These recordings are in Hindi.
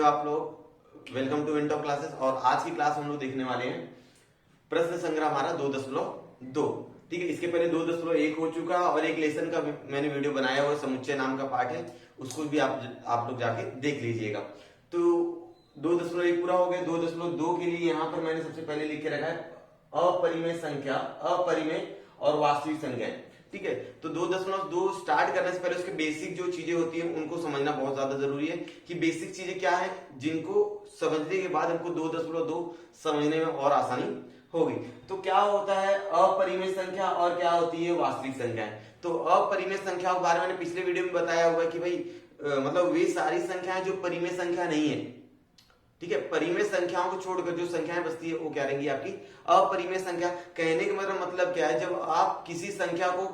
हो आप लोग। वेलकम टू विंटो क्लासेस। और आज की क्लास हम लोग देखने वाले हैं प्रश्न संग्रह हमारा 2.2। ठीक है, इसके पहले 2.1 हो चुका और एक लेसन का मैंने वीडियो बनाया हुआ, समुच्चय नाम का पार्ट है, उसको भी आप लोग जाके देख लीजिएगा। तो 2.1 पूरा हो गया। 2.2 के लिए यहाँ पर मैंने सबसे पहले लिख के रखा है अपरिमेय संख्या, अपरिमेय और वास्तविक संख्या। ठीक है, तो 2.2 स्टार्ट करने से पहले उसके बेसिक जो चीजें होती हैं उनको समझना बहुत ज्यादा जरूरी है कि बेसिक चीजें क्या है, जिनको समझने के बाद हमको 2.2 समझने में और आसानी होगी। तो क्या होता है अपरिमेय संख्या और क्या होती है वास्तविक संख्या। तो अपरिमेय संख्या के बारे में मैंने पिछले वीडियो में बताया हुआ कि भाई मतलब वे सारी संख्याएं जो परिमेय संख्या नहीं है। ठीक है, परिमेय संख्याओं को छोड़कर जो संख्याएं बचती है वो क्या रहेंगी आपकी अपरिमेय संख्या। कहने का मतलब क्या है, जब आप किसी संख्या को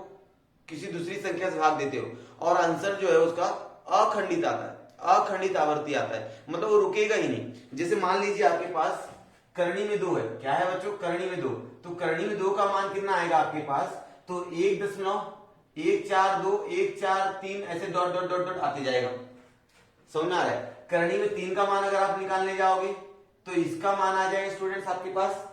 किसी दूसरी संख्या से भाग देते हो और आंसर जो है उसका अखंडित आता है, अखंडित आवर्ती आता है, मतलब वो रुकेगा ही नहीं। जैसे मान लीजिए आपके पास करनी में 2 है, क्या है बच्चों करनी में 2, तो करनी में 2 का मान कितना आएगा आपके पास, तो 1.142 143 ऐसे डॉट डॉट डॉट डॉट आते जाएगा। समझ में आ रहा है। करनी में 3 का मान अगर आप निकालने जाओगे तो इसका मान आ जाएगा स्टूडेंट्स आपके पास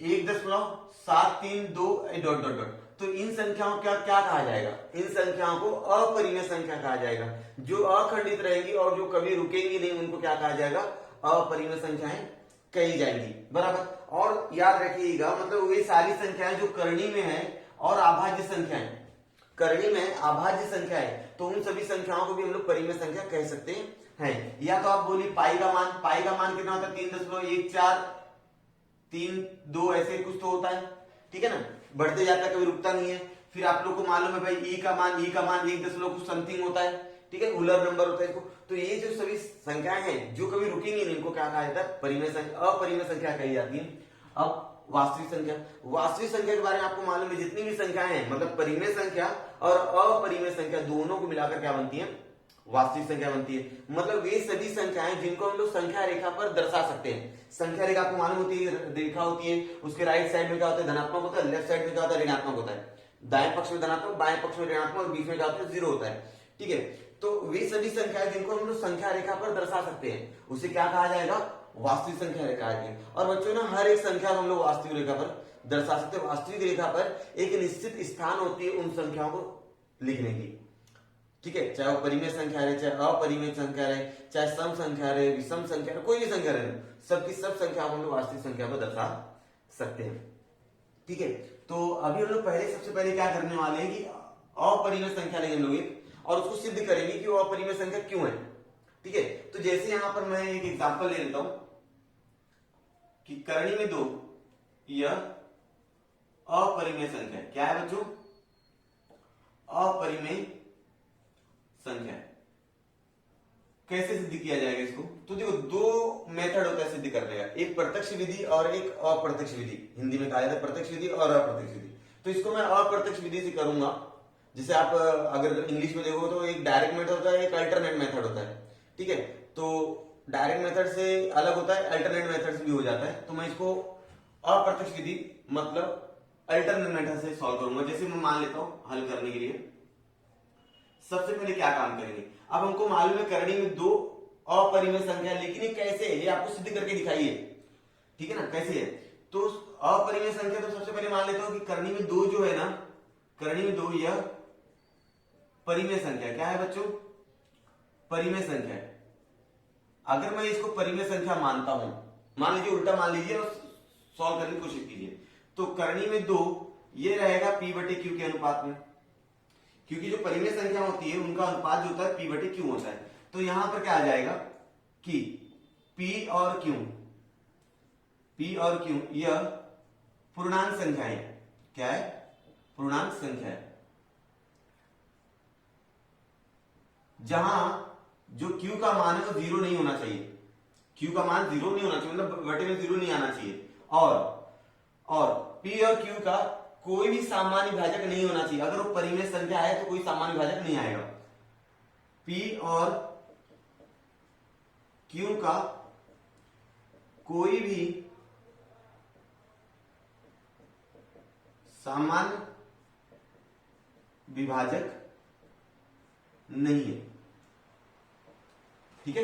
1.732 डॉट डॉट डॉट। तो इन संख्याओं का क्या कहा जाएगा, इन संख्याओं को अपरिमेय संख्या कहा जाएगा। जो अखंडित रहेंगी और जो कभी रुकेंगी नहीं उनको क्या कहा जाएगा, अपरिमेय संख्याएं कही जाएंगी। बराबर। और याद रखिएगा मतलब वे सारी संख्याएं जो करनी में है और अभाज्य संख्याएं, करनी में अभाज्य संख्या है तो उन सभी संख्याओं को भी हम लोग परिमेय संख्या कह सकते हैं। या तो आप बोलिए पाई का मान कितना होता है 3.143 ऐसे कुछ तो होता है। ठीक है ना, बढ़ते जाता है, कभी रुकता नहीं है। फिर आप लोग को मालूम है भाई ई का मान 1 कुछ समथिंग होता है। ठीक है, उलर नंबर होता है इसको। तो ये जो सभी संख्याएं हैं जो कभी रुकेंगी नहीं इनको क्या कहा जाता है, परिमेय संख्या, अपरिमेय संख्या कही जाती है। अब वास्तविक संख्या, वास्तविक संख्या के बारे में आपको मालूम है जितनी भी संख्याएं हैं मतलब परिमेय संख्या और अपरिमेय संख्या दोनों को मिलाकर क्या बनती है, वास्तविक संख्या बनती है। मतलब वे सभी संख्याएं जिनको हम लोग संख्या रेखा पर दर्शा सकते हैं। संख्या रेखा आपको मालूम होती है, रेखा होती है, उसके राइट साइड में क्या होता है धनात्मक होता है, लेफ्ट साइड में क्या होता है ऋणात्मक होता है। दाएं पक्ष में धनात्मक, बाएं पक्ष में ऋणात्मक, बीच में क्या होता है 0 होता है। ठीक है, तो वे सभी संख्याएं जिनको हम लोग संख्या रेखा पर दर्शा सकते हैं उसे क्या कहा जाएगा, वास्तविक संख्या रेखा है। और बच्चों ना हर एक संख्या को हम लोग वास्तविक रेखा पर दर्शा सकते हैं। वास्तविक रेखा पर एक निश्चित स्थान होती है उन संख्याओं को लिखने की। ठीक है, चाहे वो परिमेय संख्या रहे, चाहे अपरिमेय संख्या रहे, चाहे सम संख्या रहे, विषम संख्या रहे, कोई भी संख्या रहे, सबकी सब संख्या हम लोग वास्तविक संख्या पर दर्शा सकते हैं। ठीक है, तो अभी हम लोग सबसे पहले क्या करने वाले हैं कि अपरिमेय संख्या लेंगे हम लोग एक, और उसको सिद्ध करेंगे कि वो अपरिमेय संख्या क्यों है। ठीक है, तो जैसे यहां पर मैं एक एग्जांपल ले लेता हूं कि करनी में 2 यह अपरिमेय संख्या क्या है बच्चों, अपरिमेय संख्या। कैसे सिद्ध किया जाएगा इसको, तो देखो 2 मेथड होता है सिद्ध करने का, एक प्रत्यक्ष विधि और एक अप्रत्यक्ष विधि। हिंदी में कहा जाता है प्रत्यक्ष विधि और अप्रत्यक्ष विधि। तो इसको मैं अप्रत्यक्ष विधि से करूंगा। जैसे आप अगर इंग्लिश में देखो तो एक डायरेक्ट मेथड होता है, एक अल्टरनेट मेथड होता है। ठीक है, तो डायरेक्ट मेथड से अलग होता है, अल्टरनेट मेथड से भी हो जाता है। तो मैं इसको अप्रत्यक्ष विधि मतलब अल्टरनेट मेथड से सॉल्व करूंगा। जैसे मैं मान लेता हूं हल करने के लिए सबसे पहले क्या काम करेंगे, अब हमको मालूम है करनी में 2 अपरिमेय संख्या, लेकिन ये कैसे है ये आपको सिद्ध करके दिखाइए। ठीक है ना, कैसे है, तो अपरिमेय संख्या तो सबसे पहले मान लेता हूं कि करनी में 2 जो है ना, करनी में 2 यह परिमेय संख्या क्या है बच्चों, परिमेय संख्या है। अगर मैं इसको परिमेय संख्या मानता हूं, मान लीजिए उल्टा मान लीजिए और सॉल्व करने की कोशिश कीजिए, तो करनी में 2 ये रहेगा p/q के अनुपात में, क्योंकि जो परिमेय संख्या होती है उनका अनुपात जो होता है p/q होता है। तो यहां पर क्या आ जाएगा कि p और q यह पूर्णांक संख्या है। क्या है, पूर्णांक संख्या है। जहां जो q का मान है वो 0 नहीं होना चाहिए, q का मान 0 नहीं होना चाहिए, मतलब बटे में 0 नहीं आना चाहिए। और p और q का कोई भी सामान्य विभाजक नहीं होना चाहिए। अगर वो परिमेय संख्या है तो कोई सामान्य विभाजक नहीं आएगा। p और q का कोई भी सामान्य विभाजक नहीं है। ठीक है।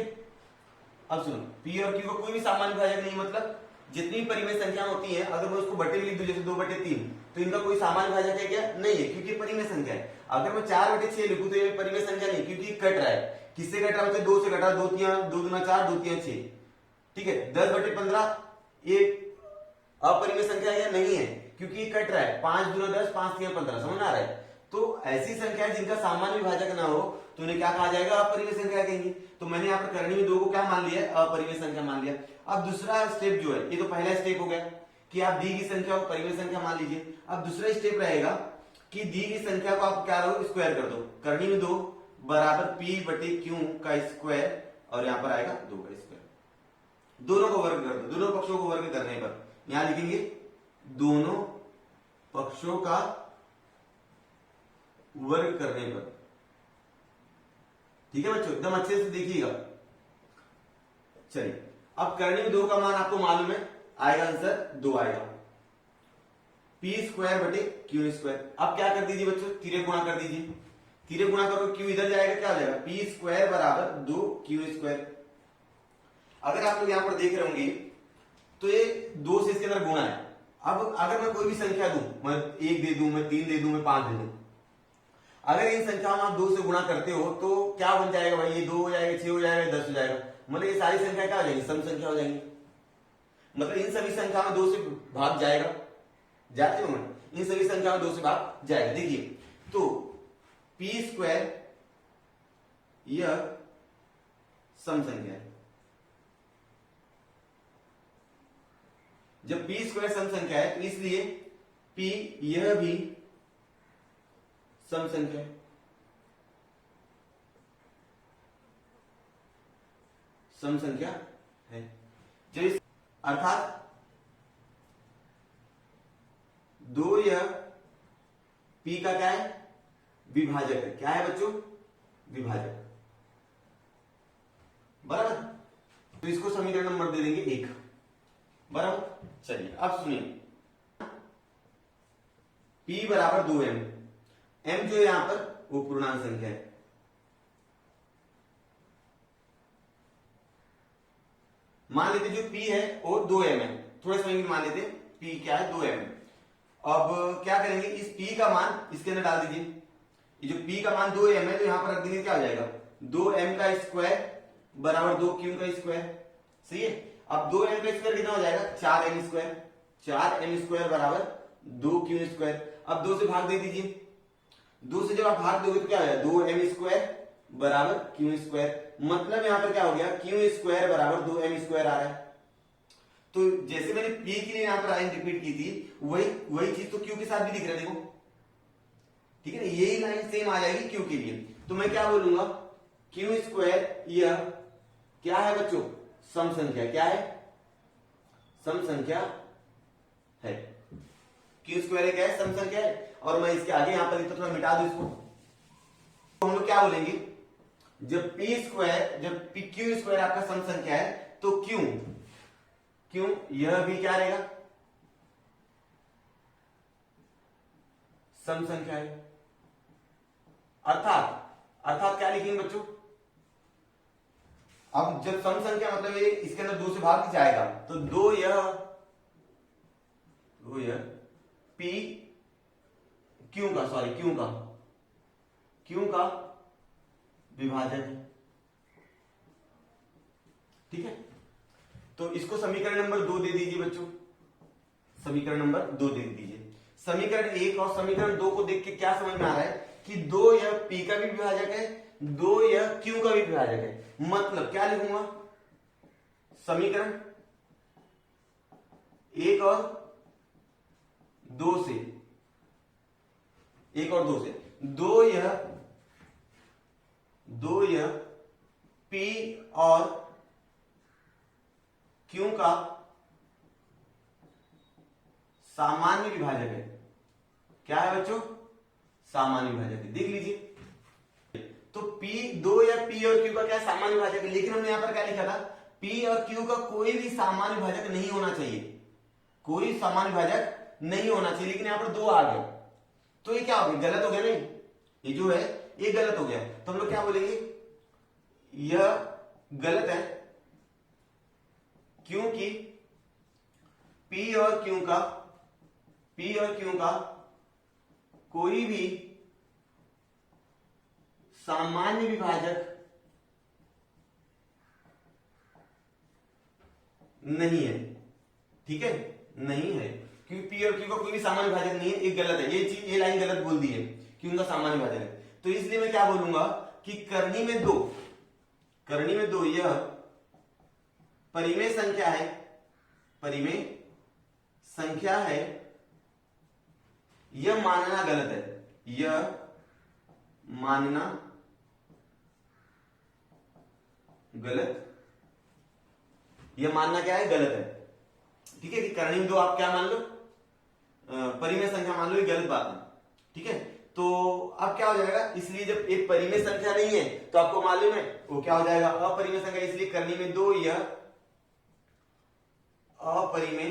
अब सुनो, पी और क्यू का कोई भी सामान्य विभाजक नहीं, मतलब जितनी भी परिमेय संख्या होती है अगर मैं उसको बटे में लिख दूं जैसे 2/3, तो इनका कोई सामान्य विभाजक है क्या? नहीं है, क्योंकि परिमेय संख्या है। अगर मैं 4/6 लिखूं तो ये परिमेय संख्या नहीं, क्योंकि कट रहा है। किससे कट रहा है? 2 से कट रहा है, 2 दूना 4, 2 3 6, ठीक है। 10/15 ये अपरिमेय संख्या है या नहीं है, क्योंकि ये कट रहा है। 5 दूना 10, 5 3 15, समझ आ रहा है। तो ऐसी संख्या जिनका सामान्य विभाजक ना हो तो उन्हें क्या कहा जाएगा? अपरिमेय संख्या कहेंगे। तो मैंने यहाँ पर करनी में 2 को क्या मान लिया? अपरिमेय संख्या मान लिया। अब दूसरा स्टेप जो है, ये तो पहला स्टेप हो गया कि आप दी गई संख्या को परिमेय संख्या मान लीजिए। अब दूसरा स्टेप रहेगा कि दी गई संख्या को आप क्या करो? स्क्वायर कर दो। करनी में 2 बराबर पी बटे क्यू का स्क्वायर, और यहाँ पर आएगा 2 का स्क्वायर। दोनों को वर्ग कर दो। दोनों पक्षों को वर्ग करने पर यहां लिखेंगे दोनों पक्षों का वर्ग करने पर, ठीक है बच्चों, एकदम अच्छे से देखिएगा। चलिए, अब करने में 2 का मान आपको मालूम है, आएगा आंसर 2 आएगा। पी स्क्वायर बटे क्यू स्क्वायर। अब क्या कर दीजिए बच्चों? तिरे गुणा कर दीजिए। तिरे गुणा करो, क्यू इधर जाएगा, क्या हो जाएगा? पी स्क्वायर बराबर 2 क्यू स्क्वायर। अगर आप लोग यहां पर देख रहे होंगे तो ये 2 से इसके अंदर गुणा है। अब अगर मैं कोई भी संख्या दूं, मैं 1 दे दूं, मैं 3 दे दूं, मैं 5 दे दूं, अगर इन संख्याओं में आप 2 से गुणा करते हो तो क्या बन जाएगा भाई? ये 2 हो जाएगा, 6 हो जाएगा, 10 हो जाएगा। मतलब ये सारी संख्या क्या हो जाएगी? सम संख्या हो जाएंगी। मतलब इन सभी संख्या में 2 से भाग जाएगा, जाते हो? इन सभी संख्या में 2 से भाग जाएगा। देखिए, तो पी स्क्वायर यह सम संख्या है। जब पी स्क्वायर सम संख्या है तो इसलिए पी यह भी सम संख्या है। सम संख्या है, जब अर्थात 2 यह पी का क्या है? विभाजक है। क्या है बच्चों? विभाजक, बराबर। तो इसको समीकरण नंबर दे देंगे 1, बराबर। चलिए अब सुनिए, P बराबर 2m। m जो है यहां पर वो पूर्णांक संख्या है। मान लेते जो P है वो 2m है, थोड़े समय में मान लेते P क्या है? 2m। अब क्या करेंगे? इस P का मान इसके अंदर डाल दीजिए। ये जो P का मान 2m है तो यहां पर रख देंगे, क्या हो जाएगा? 2m का स्क्वायर बराबर 2q का स्क्वायर। सही है। अब 2m का स्क्वायर कितना हो जाएगा? 4m square. 4m स्क्वायर बराबर 2q स्क्वायर। अब 2 से भाग दे दीजिए। 2 से जब आप भाग दोगे तो क्या हो जाएगा? 2m स्क्वायर बराबर q स्क्वायर। मतलब यहां पर क्या हो गया? q स्क्वायर बराबर 2m स्क्वायर आ रहा है। तो जैसे मैंने p के लिए यहां पर लाइन रिपीट की थी, वही चीज तो q के साथ भी दिख रहा है, देखो, ठीक है ना? यही लाइन सेम आ जाएगी q के लिए। तो मैं क्या बोलूंगा? q स्क्वायर यह क्या है बच्चों? सम संख्या। क्या है? सम संख्या है। क्यू स्क्वायर क्या है? सम संख्या है। और मैं इसके आगे यहां पर लिखता, थोड़ा मिटा दू इसको, तो हम लोग क्या बोलेंगे? जब पी स्क्वायर, जब क्यू स्क्वायर आपका सम संख्या है तो क्यों यह भी क्या रहेगा? सम संख्या है। अर्थात क्या लिखेंगे बच्चों? अब जब सम संख्या मतलब ये इसके अंदर 2 से भाग जाएगा तो 2 यह पी क्यू का विभाजक है, ठीक है। तो इसको समीकरण नंबर 2 दे दीजिए बच्चों। समीकरण नंबर 2 दे दीजिए। समीकरण 1 और समीकरण 2 को देख के क्या समझ में आ रहा है कि 2 यह पी का भी विभाजक है, 2 यह क्यू का भी विभाजक है। मतलब क्या लिखूंगा? समीकरण 1 और 2 से 2 यह पी और क्यू का सामान्य विभाजक है। क्या है बच्चों? सामान्य विभाजक है। देख लीजिए, तो दो या पी और क्यू का क्या सामान्य विभाजक है, लेकिन हमने यहां पर क्या लिखा था? पी और क्यू का कोई भी सामान्य विभाजक नहीं होना चाहिए, कोई सामान्य विभाजक नहीं होना चाहिए, लेकिन यहां पर 2 आ गया तो ये क्या हो गया? गलत हो गया नहीं? ये जो है ये गलत हो गया। तो हम लोग क्या बोलेंगे? यह गलत है, क्योंकि P और Q का कोई भी सामान्य विभाजक नहीं है। ठीक है, नहीं है, क्योंकि P और Q का कोई भी सामान्य विभाजक नहीं है। ये गलत है, ये चीज, ये लाइन गलत बोल दी है कि उनका सामान्य विभाजक है। तो इसलिए मैं क्या बोलूंगा कि करनी में दो यह परिमेय संख्या है, यह मानना गलत है, यह मानना गलत, यह मानना क्या है, गलत है। ठीक है, कि करनी में दो आप क्या मान लो, परिमेय संख्या मान लो, ये गलत बात है। ठीक है, तो अब क्या हो जाएगा, इसलिए जब एक परिमेय संख्या नहीं है तो आपको मालूम है वो क्या हो जाएगा, अपरिमेय संख्या। इसलिए करनी में दो यह अपरिमेय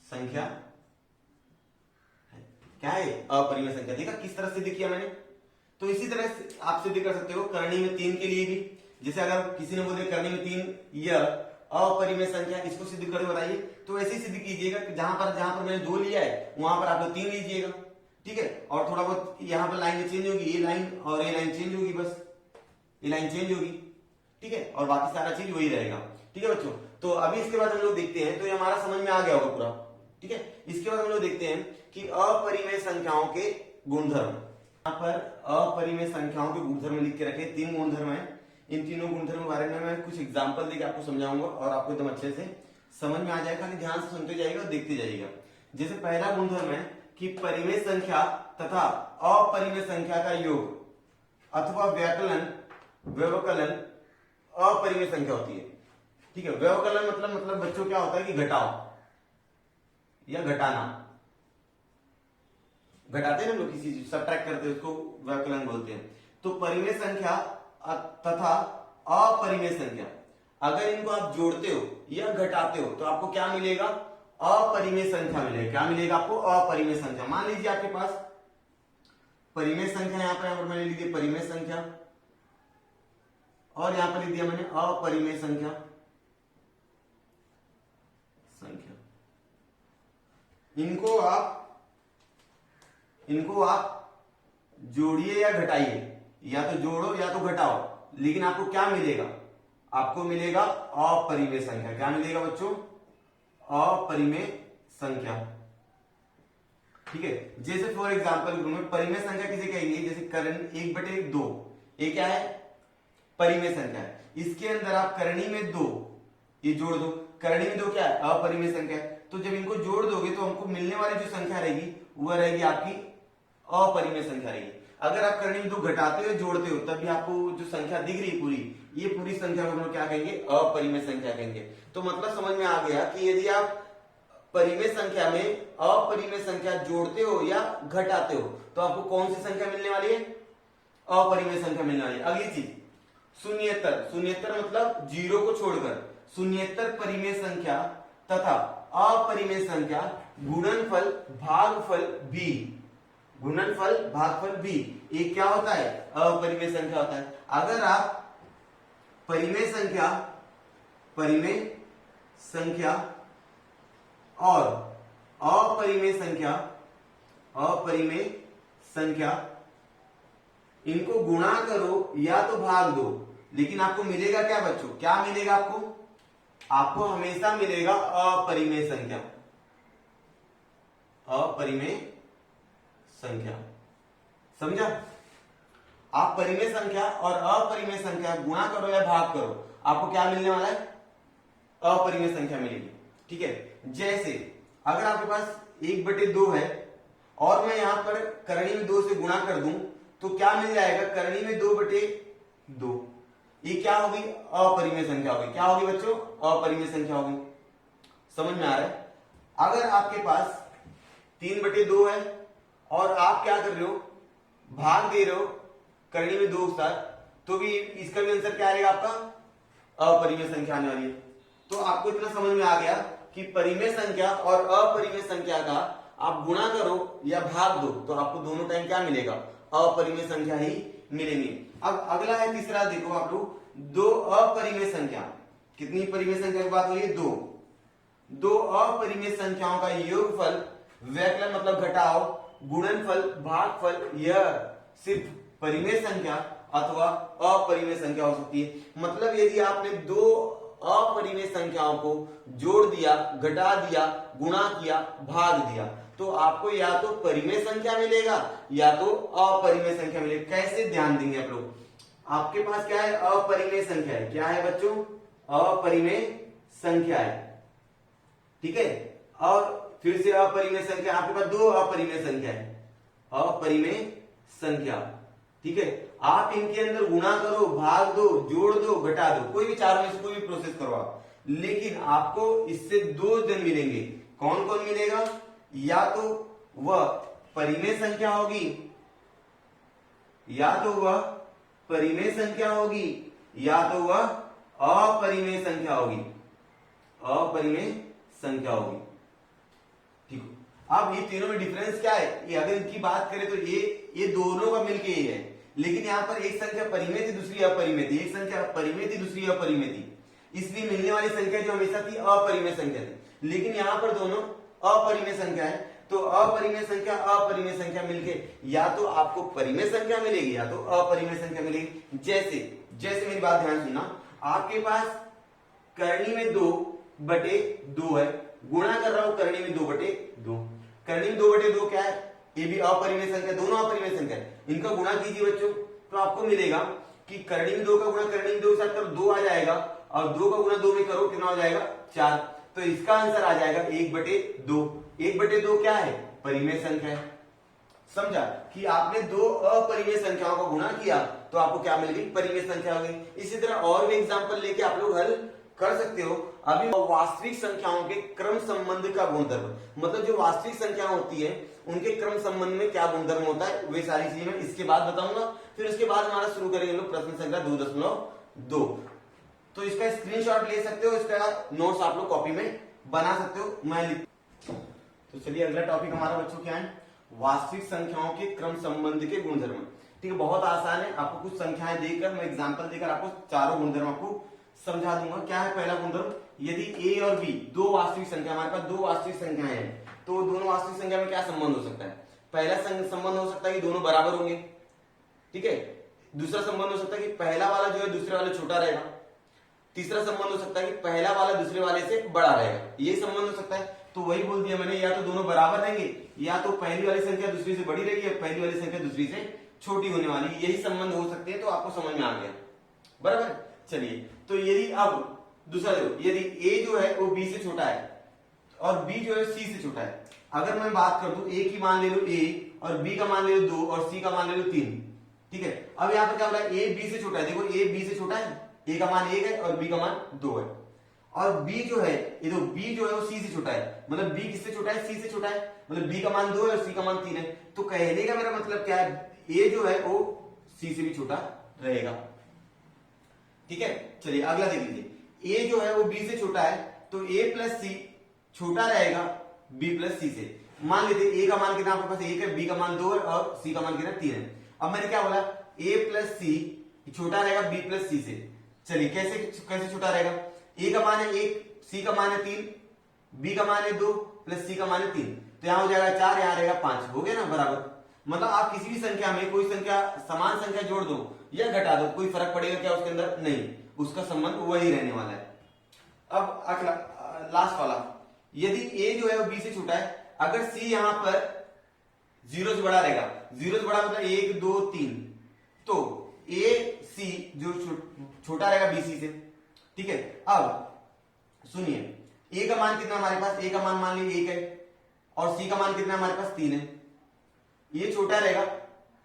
संख्या है। क्या है, अपरिमेय संख्या। देखा किस तरह सिद्ध किया मैंने। तो इसी तरह से आप सिद्ध कर सकते हो करनी में 3 के लिए भी। जैसे अगर किसी ने बोले करनी में 3 यह अपरिमेय संख्या, इसको सिद्ध करो बताइए, तो ऐसे ही सिद्ध कीजिएगा कि जहां पर मैंने 2 लिया है वहां पर आप लोग 3 लीजिएगा। ठीक है, और थोड़ा बहुत यहाँ पर लाइन चेंज होगी, ये लाइन और ये लाइन चेंज होगी, बस ये लाइन चेंज होगी। ठीक है, और बाकी सारा चीज वही रहेगा। ठीक है बच्चों, तो अभी इसके बाद हम लोग देखते हैं, तो ये हमारा समझ में आ गया होगा पूरा। ठीक है, इसके बाद हम लोग देखते हैं कि अपरिमेय संख्याओं के गुणधर्म। यहाँ पर अपरिमेय संख्याओं के गुणधर्म लिख के रखे, 3 गुणधर्म है। इन तीनों गुणधर्म के बारे में मैं कुछ एग्जांपल देकर आपको समझाऊंगा और आपको एकदम अच्छे से समझ में आ जाएगा। खाली ध्यान से सुनते जाइएगा और देखते जाइएगा। जैसे पहला गुणधर्म है कि परिमेय संख्या तथा अपरिमेय संख्या का योग अथवा व्यवकलन अपरिमेय संख्या होती है। ठीक है, व्यवकलन मतलब बच्चों क्या होता है कि घटाओ या घटाना, घटाते हैं ना लोग, किसी चीज सबट्रैक्ट करते हैं, उसको व्यवकलन बोलते हैं। तो परिमेय संख्या तथा अपरिमेय संख्या, अगर इनको आप जोड़ते हो या घटाते हो तो आपको क्या मिलेगा, अपरिमेय संख्या मिलेगा। क्या मिलेगा आपको, अपरिमेय संख्या। मान लीजिए आपके पास परिमेय संख्या, यहां पर मैंने लिख दिया परिमेय संख्या और यहां पर लिख दिया मैंने अपरिमेय संख्या। इनको आप जोड़िए या घटाइए, या तो जोड़ो या तो घटाओ, लेकिन आपको क्या मिलेगा, आपको मिलेगा अपरिमेय संख्या। क्या मिलेगा बच्चों, अपरिमेय संख्या। ठीक है, जैसे फॉर एग्जांपल में परिमेय संख्या किसे कहेंगे, जैसे करण 1/2, ये क्या है, परिमेय संख्या है। इसके अंदर आप करणी में 2 ये जोड़ दो, करणी में 2 क्या है, अपरिमेय संख्या है। तो जब इनको जोड़ दोगे तो हमको मिलने वाली जो संख्या रहेगी वह रहेगी आपकी अपरिमेय संख्या रहेगी। अगर आप करणी में 2 घटाते हो जोड़ते हो तब भी आपको जो संख्या दिख रही है पूरी, ये पूरी संख्या को हम लोग क्या कहेंगे, अपरिमेय संख्या कहेंगे। तो मतलब समझ में आ गया कि यदि आप परिमेय संख्या में अपरिमेय संख्या जोड़ते हो या घटाते हो तो आपको कौन सी संख्या मिलने वाली है, अपरिमेय संख्या मिलने वाली है। अगली चीज शून्येतर मतलब 0 को छोड़कर शून्येतर परिमेय संख्या तथा अपरिमेय संख्या गुणनफल भागफल भी, ये क्या होता है, अपरिमेय संख्या होता है। अगर आप परिमेय संख्या और अपरिमेय संख्या इनको गुणा करो या तो भाग दो, लेकिन आपको मिलेगा क्या बच्चों, क्या मिलेगा आपको हमेशा मिलेगा अपरिमेय संख्या। समझा, आप परिमेय संख्या और अपरिमेय संख्या गुणा करो या भाग करो, आपको क्या मिलने वाला है, अपरिमेय संख्या मिलेगी। ठीक है, जैसे अगर आपके पास 1/2 है और मैं यहां पर करणी में 2 से गुणा कर दूं तो क्या मिल जाएगा, करणी में 2/2, ये क्या होगी, अपरिमेय संख्या होगी। क्या होगी बच्चों, अपरिमेय संख्या होगी। समझ में आ रहा है। अगर आपके पास 3/2 है और आप क्या कर रहे हो, भाग दे रहे हो करणी में 2 साथ, तो भी इसका भी आंसर क्या आएगा आपका, अपरिमेय संख्या आने वाली है। तो आपको इतना समझ में आ गया कि परिमेय संख्या और अपरिमेय संख्या का आप गुणा करो या भाग दो तो आपको दोनों टाइम क्या मिलेगा, अपरिमेय संख्या ही मिलेंगे। अब अगला है तीसरा, देखो आप लोग, दो अपरिमेय संख्या। कितनी परिमेय संख्या की बात हो रही है? दो अपरिमेय संख्याओं का योगफल, व्यकलन मतलब घटाव, गुणनफल, भागफल, यह सिर्फ परिमेय संख्या अथवा अपरिमेय संख्या हो सकती है। मतलब यदि आपने दो अपरिमेय संख्याओं को जोड़ दिया, घटा दिया, गुणा किया, भाग दिया, तो आपको या तो परिमेय संख्या मिलेगा या तो अपरिमेय संख्या मिलेगा। कैसे, ध्यान देंगे आप लोग। आपके पास क्या है? अपरिमेय संख्या है। क्या है बच्चों? अपरिमेय संख्या है, ठीक है। और फिर से अपरिमेय संख्या, आपके पास दो अपरिमेय संख्या है, अपरिमेय संख्या, ठीक है। आप इनके अंदर गुणा करो, भाग दो, जोड़ दो, घटा दो, कोई भी चार में से कोई भी प्रोसेस करो आप, लेकिन आपको इससे दो जन मिलेंगे। कौन कौन मिलेगा? या तो वह परिमेय संख्या होगी, या तो वह परिमेय संख्या होगी, या तो वह अपरिमेय संख्या होगी, अपरिमेय संख्या होगी, ठीक है। अब ये तीनों में डिफरेंस क्या है? ये अगर इनकी बात करें तो ये दोनों का मिलके ये है, लेकिन यहां पर एक संख्या परिमेय थी, दूसरी अपरिमेय थी, एक संख्या परिमेय थी, दूसरी अपरिमेय थी, इसलिए मिलने वाली संख्या जो हमेशा थी अपरिमेय संख्या थी। लेकिन यहां पर दोनों अपरिमेय संख्या है, तो अपरिमेय संख्या मिलके या तो आपको परिमेय संख्या मिलेगी या तो अपरिमेय संख्या मिलेगी। जैसे जैसे मेरी बात ध्यान सुनना, आपके पास करनी में 2/2 है, गुणा कर रहा हूं करनी में 2/2, करनी में 2/2 क्या है? ये भी अपरिमेय संख्या, दोनों अपरिमेय संख्या है। इनका गुणा कीजिए बच्चों, तो आपको मिलेगा कि करनी में 2 का गुणा करनी में 2 के साथ करो, 2 आ जाएगा, और 2 का गुणा 2 में करो, कितना हो जाएगा? 4। तो इसका आंसर आ जाएगा 1/2। 1/2 क्या है? परिमेय संख्या है। समझा कि आपने दो अपरिमेय संख्याओं का गुणा किया तो आपको क्या मिल गई? परिमेय संख्या हो गई। इसी तरह और भी एग्जांपल लेके आप लोग हल कर सकते हो। अभी वास्तविक संख्याओं के क्रम संबंध का गुणधर्म, मतलब जो वास्तविक संख्या होती है उनके क्रम संबंध में क्या गुणधर्म होता है, वे सारी चीजें मैं इसके बाद बताऊंगा। फिर उसके बाद हमारा शुरू करेंगे लोग प्रश्न संख्या 2.2। तो इसका स्क्रीनशॉट ले सकते हो, इसका नोट्स आप लोग कॉपी में बना सकते हो, मैं लिख। तो चलिए अगला टॉपिक हमारा बच्चों क्या है? वास्तविक संख्याओं के क्रम संबंध के गुणधर्म। ठीक है, बहुत आसान है। आपको कुछ संख्याएं देकर, मैं एग्जांपल देकर आपको चारों गुणधर्म आपको समझा दूंगा। क्या है पहला गुणधर्म? यदि a और b दो वास्तविक संख्या, हमारे पास दो वास्तविक संख्याएं हैं, तो दोनों वास्तविक संख्या में क्या संबंध हो सकता है? पहला संबंध हो सकता है कि दोनों बराबर होंगे, ठीक है। दूसरा संबंध हो सकता है कि पहला वाला जो है दूसरे वाले छोटा रहेगा। तीसरा संबंध हो सकता है कि पहला वाला दूसरे वाले से बड़ा रहेगा, ये संबंध हो सकता है। तो वही बोल दिया मैंने, या तो दोनों बराबर रहेंगे, या तो पहली वाली संख्या दूसरी से बड़ी रहेगी, या पहली वाली संख्या दूसरी से छोटी होने वाली, यही संबंध हो सकते हैं। तो आपको समझ में आ गया, बराबर। चलिए, तो यदि अब दूसरा देखो, यदि a जो है वो b से छोटा है और b जो है c से छोटा है। अगर मैं बात कर दूं, a की मान ले लो a, और b का मान ले लो 2, और c का मान ले लो 3, ठीक है। अब यहाँ पर क्या हो रहा है? a b से छोटा है, देखो a b से छोटा है, a का मान 1 है और b का मान 2 है। और b जो है, ये तो b जो है वो c से छोटा है, मतलब b किससे छोटा है? c से छोटा है, मतलब b का मान 2 है और c का मान 3 है। तो कहने का मेरा मतलब क्या है? a जो है वो c से भी छोटा रहेगा, ठीक है। चलिए अगला देख लीजिए, a जो है वो b से छोटा है, तो a प्लस c छोटा रहेगा b प्लस c से। मान लेते a का मान कितना आपके पास 1 है, b का मान 2 है और c का मान कितना 3 है। अब मैंने क्या बोला? a प्लस c छोटा रहेगा b प्लस c से। चलिए कैसे कैसे छोटा रहेगा? a का मान है 1, c का मान है 3, b का मान है 2 प्लस c का मान है 3, तो यहां हो जाएगा 4, यहां रहेगा 5, हो गया ना बराबर। मतलब आप किसी भी संख्या में कोई संख्या, समान संख्या जोड़ दो या घटा दो, कोई फर्क पड़ेगा क्या उसके अंदर? नहीं, उसका संबंध वही रहने वाला है। अब अगला लास्ट वाला, यदि a जो है वो b से छोटा है, अगर c यहां पर 0 से बड़ा रहेगा, 0 से बड़ा मतलब 1 2 3, तो a c जो छोटा रहेगा b c से, ठीक है। अब सुनिए, a का मान कितना हमारे पास? a का मान लीजिए 1 है, और c का मान कितना हमारे पास 3 है। ये छोटा रहेगा,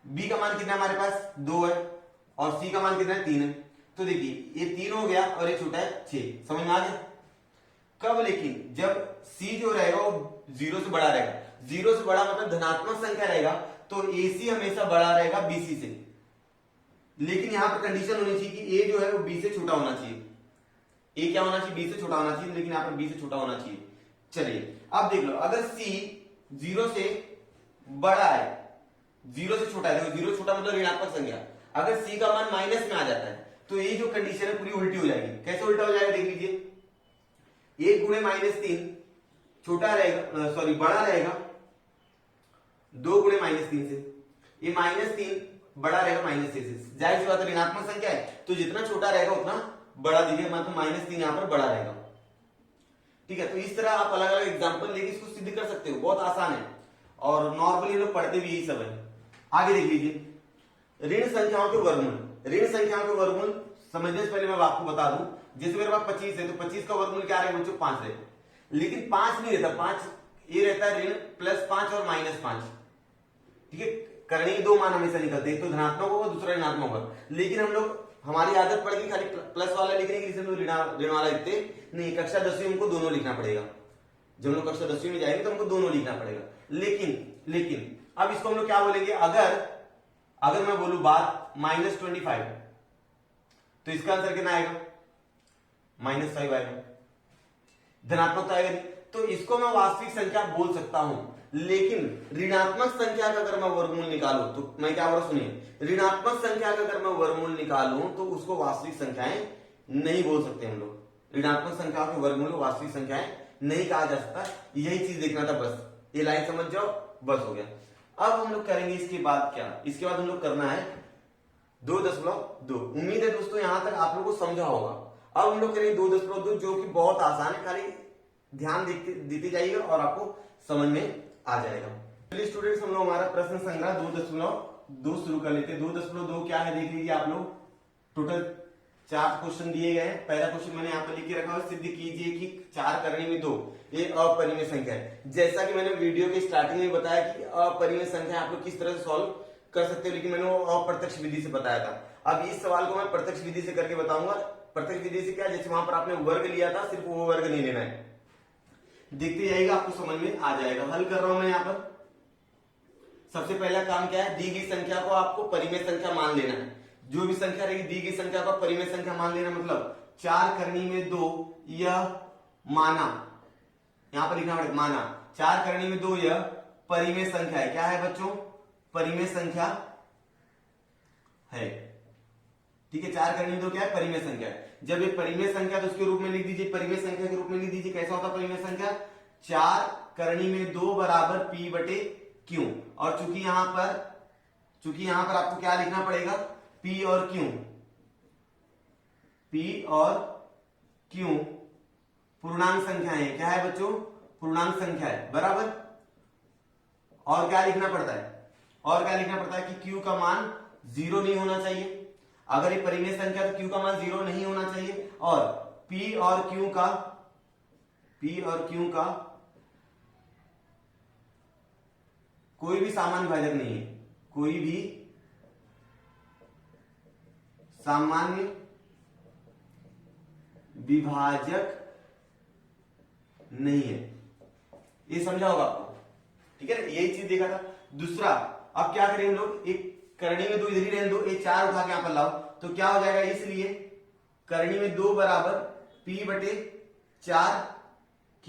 b का मान कितना हमारे पास 2 है, और c का मान कितना है 3 है। तो देखिए ये 3 हो गया और ये छोटा है 6, समझ में आ गया? कब? लेकिन जब c जो रहेगा वो 0 से बड़ा रहेगा, 0 से बड़ा मतलब धनात्मक संख्या रहेगा, तो ac हमेशा बड़ा रहेगा bc से। लेकिन यहां पर कंडीशन होनी चाहिए कि a जो है वो b से छोटा होना चाहिए। a क्या होना चाहिए? b से छोटा होना चाहिए, लेकिन यहां पर b से छोटा होना चाहिए। चलिए अब देख लो, अगर c 0 से बड़ा है, 0 से छोटा है, देखो 0 छोटा मतलब ऋणात्मक संख्या, अगर सी का मान माइनस में आ जाता है तो ये जो कंडीशन है पूरी उल्टी हो जाएगी। कैसे उल्टा हो जाएगा देख लीजिए, 1 गुणे -3 छोटा रहेगा, सॉरी बड़ा रहेगा 2 गुणे -3 से, ये -3 बड़ा रहेगा -6 से। जाहिर सी बात है ऋणात्मक संख्या है तो जितना छोटा रहेगा उतना बड़ा दीजिए, मतलब -3 यहां पर बड़ा रहेगा। ठीक है, तो इस तरह आप अलग अलग एग्जांपल लेके इसको सिद्ध कर सकते हो, बहुत आसान है और नॉर्मली लोग पढ़ते भी यही सब है। आगे देख लीजिए ऋण संख्याओं के वर्गमूल। ऋण संख्याओं के वर्गमूल समझने से पहले मैं आपको बता दूं, जैसे मेरे पास 25 है तो 25 का वर्गमूल क्या रहेगा बच्चों 5 रहेगा, लेकिन 5 नहीं रहता, 5 ये रहता है ऋण +5 और -5। ठीक है, करणीय दो मान हमेशा निकलते हैं, एक तो धनात्मक होगा दूसरा ऋणात्मक होगा, लेकिन हम लोग हमारी आदत पड़ गई खाली प्लस वाला लिखने की, जिसमें ऋण वाला लिखते नहीं। कक्षा 10वीं हमको दोनों लिखना पड़ेगा, जब हम लोग कक्षा 10वीं में जाएंगे तो हमको दोनों लिखना पड़ेगा। लेकिन अब इसको हम लोग क्या बोलेंगे, अगर मैं बोलूं बात -25 तो इसका आंसर कितना आएगा -5 आएगा, धनात्मक तो आएगा नहीं, तो इसको मैं वास्तविक संख्या बोल सकता हूं। लेकिन ऋणात्मक संख्या का अगर मैं वर्गमूल निकालूं तो मैं क्या बोल रहा, सुनिए, ऋणात्मक संख्या का अगर मैं वर्गमूल निकालूं तो उसको वास्तविक संख्याएं नहीं बोल सकते हम लोग। ऋणात्मक संख्या के वर्गमूल को वास्तविक संख्याएं नहीं कहा जा सकता, यही चीज देखना था बस, ये लाइन समझ जाओ बस हो गया। अब हम लोग करेंगे इसके बाद क्या, इसके बाद हम लोग करना है 2.2। उम्मीद है दोस्तों यहां तक आप लोगों को समझा होगा। अब हम लोग करेंगे 2.2 जो कि बहुत आसान है, खाली ध्यान देते जाइएगा और आपको समझ में आ जाएगा। चलिए स्टूडेंट्स, हम लोग हमारा प्रश्न संग्रह 2.2 शुरू कर लेते हैं। 2.2 क्या है देख लीजिए आप लोग, टोटल 4 क्वेश्चन दिए गए हैं। पहला क्वेश्चन मैंने यहाँ पर लिख के रखा है, सिद्ध कीजिए कि 4 करने में 2 ये अपरिमेय संख्या है। जैसा कि मैंने वीडियो के स्टार्टिंग में बताया कि अपरिमेय संख्या आप लोग किस तरह से सॉल्व कर सकते हो, लेकिन मैंने वो अप्रत्यक्ष विधि से बताया था। अब इस सवाल को मैं प्रत्यक्ष विधि से करके बताऊंगा। प्रत्यक्ष विधि से क्या, जैसे वहां पर आपने वर्ग लिया था, सिर्फ वो वर्ग नहीं लेना है, देखते जाइएगा आपको समझ में आ जाएगा। हल कर रहा हूं मैं यहाँ पर। सबसे पहला काम क्या है, दी गई संख्या को आपको परिमेय संख्या मान लेना है। जो भी संख्या रहेगी दी गई संख्या को परिमेय संख्या मान लेना, मतलब 4 करनी में 2 यह माना, यहां पर लिखना पड़ेगा माना, 4 करनी में 2 यह परिमेय संख्या है। क्या है बच्चों, परिमेय संख्या है। ठीक है, 4 करनी में 2 क्या है, परिमेय संख्या है। जब ये परिमेय संख्या तो उसके रूप में लिख दीजिए, परिमेय संख्या के रूप में लिख दीजिए। कैसा होता है परिमेय संख्या, 4 करनी में 2 बराबर P बटे Q। और चूंकि यहां पर आपको क्या लिखना पड़ेगा, P और Q, P और Q पूर्णांक संख्या है। क्या है बच्चों, पूर्णांक संख्या है, बराबर। और क्या लिखना पड़ता है, कि Q का मान 0 नहीं होना चाहिए। अगर ये परिमेय संख्या तो Q का मान 0 नहीं होना चाहिए। और P और Q का कोई भी सामान्य भाजक नहीं है, कोई भी सामान्य विभाजक नहीं है। ये समझा होगा आपको, ठीक है ना, यही चीज देखा था। दूसरा, अब क्या करेंगे हम लोग, एक करनी में 2 इधर ही रहने दो, ये 4 उठा के यहां पर लाओ तो क्या हो जाएगा, इसलिए करनी में 2 बराबर P बटे 4 Q,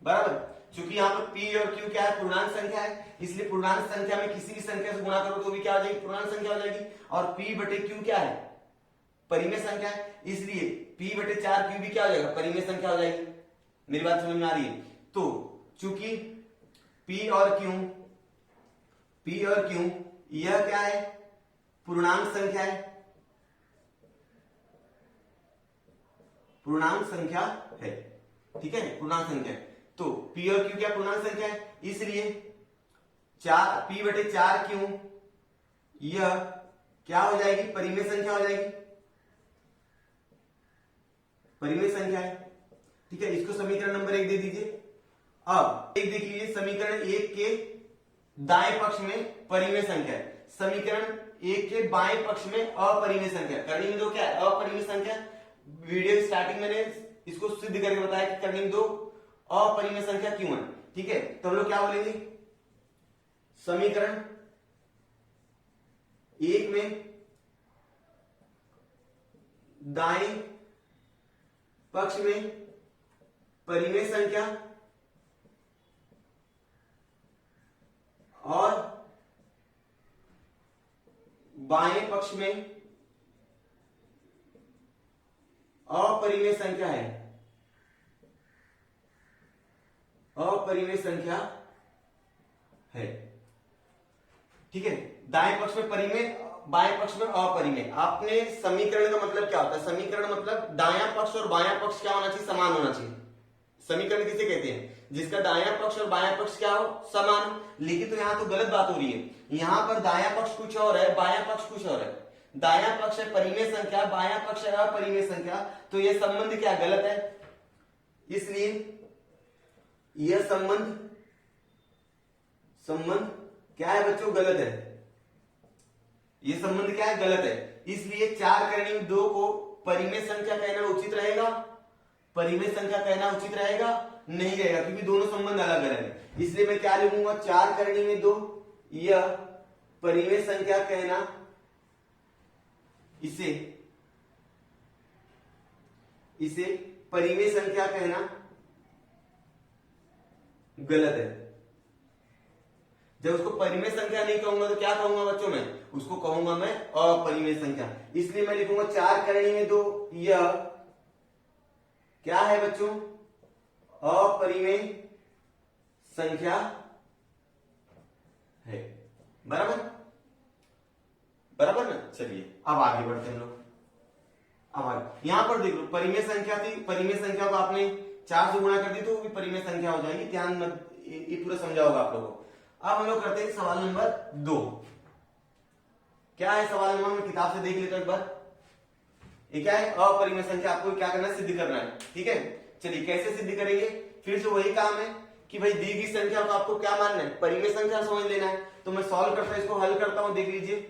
बराबर। चूंकि यहां पर P और Q क्या है, पूर्णांक संख्या है, इसलिए पूर्णांक संख्या में किसी भी संख्या से गुणा करो तो भी क्या हो जाएगी, पूर्णांक संख्या हो जाएगी। और P बटे Q क्या है, परिमेय संख्या है, इसलिए P बटे 4 Q भी क्या हो जाएगा, परिमेय संख्या हो जाएगी। मेरी बात समझ में आ रही है। तो चूंकि P और Q यह क्या है, पूर्णांक संख्या है, पूर्णांक संख्या है, ठीक है, पूर्णांक संख्या है। तो P और Q क्या पूर्णांक संख्या है, इसलिए 4 P बटे 4 Q यह क्या हो जाएगी, परिमेय संख्या हो जाएगी, परिमेय संख्या है। ठीक है, इसको समीकरण नंबर 1 दे दीजिए। अब एक देख लीजिए, समीकरण 1 के दाएं पक्ष में परिमेय संख्या है, समीकरण 1 के बाएं पक्ष में अपरिमेय संख्या। करनी में 2 क्या है, अपरिमेय संख्या। वीडियो स्टार्टिंग मैंने इसको सिद्ध करके बताया कि करनी में 2 अपरिमेय संख्या क्यों है। ठीक है, तो हम लोग क्या बोलेंगे, समीकरण 1 में दाएं पक्ष में परिमेय संख्या और बाएं पक्ष में अपरिमेय संख्या है, अपरिमेय संख्या है। ठीक है, दाएं पक्ष में परिमेय, बाएं पक्ष में अपरिमेय। आपने समीकरण का मतलब क्या होता है? समीकरण मतलब दायां पक्ष और बायां पक्ष क्या होना चाहिए? समान होना चाहिए। समीकरण किसे कहते हैं? जिसका दायां पक्ष और बायां पक्ष क्या हो? समान। लेकिन तो यहां तो गलत बात हो रही है। यहां पर दायां पक्ष कुछ और है, बायां पक्ष कुछ और है। दायां पक्ष है परिमेय संख्या, बायां पक्ष है अपरिमेय संख्या, तो यह संबंध क्या गलत है। इसलिए यह संबंध क्या है बच्चों? गलत है। यह संबंध क्या है? गलत है। इसलिए 4 करनी में 2 को परिमेय संख्या कहना उचित रहेगा? परिमेय संख्या कहना उचित रहेगा? नहीं रहेगा, क्योंकि दोनों संबंध अलग अलग है। इसलिए मैं क्या लिखूंगा? 4 करनी में 2 यह परिमेय संख्या कहना, इसे परिमेय संख्या कहना गलत है। जब उसको परिमेय संख्या नहीं कहूंगा तो क्या कहूंगा बच्चों? मैं उसको कहूंगा मैं अपरिमेय संख्या। इसलिए मैं लिखूंगा 4 करनी में 2 यह क्या है बच्चों? अपरिमेय संख्या है। बराबर बराबर ना? चलिए अब आगे बढ़ते हैं लोग। अब आगे यहां पर देख लो, परिमेय संख्या थी, परिमेय संख्या को आपने 4 से गुणा कर दी तो वो भी परिमेय संख्या हो जाएगी। ध्यान मत, ये पूरा समझा होगा आप लोगों को। अब हम लोग करते हैं सवाल नंबर 2। क्या है सवाल नंबर? में किताब से देख लेते एक बार। ये क्या है? अपरिमेय संख्या। आपको क्या करना है? सिद्ध करना है। ठीक है, चलिए कैसे सिद्ध करेंगे? फिर से वही काम है कि भाई दी गई संख्या को आपको क्या मानना है? परिमेय संख्या समझ लेना है। तो मैं सॉल्व करता हूं, इसको हल करता हूं। देख लीजिए,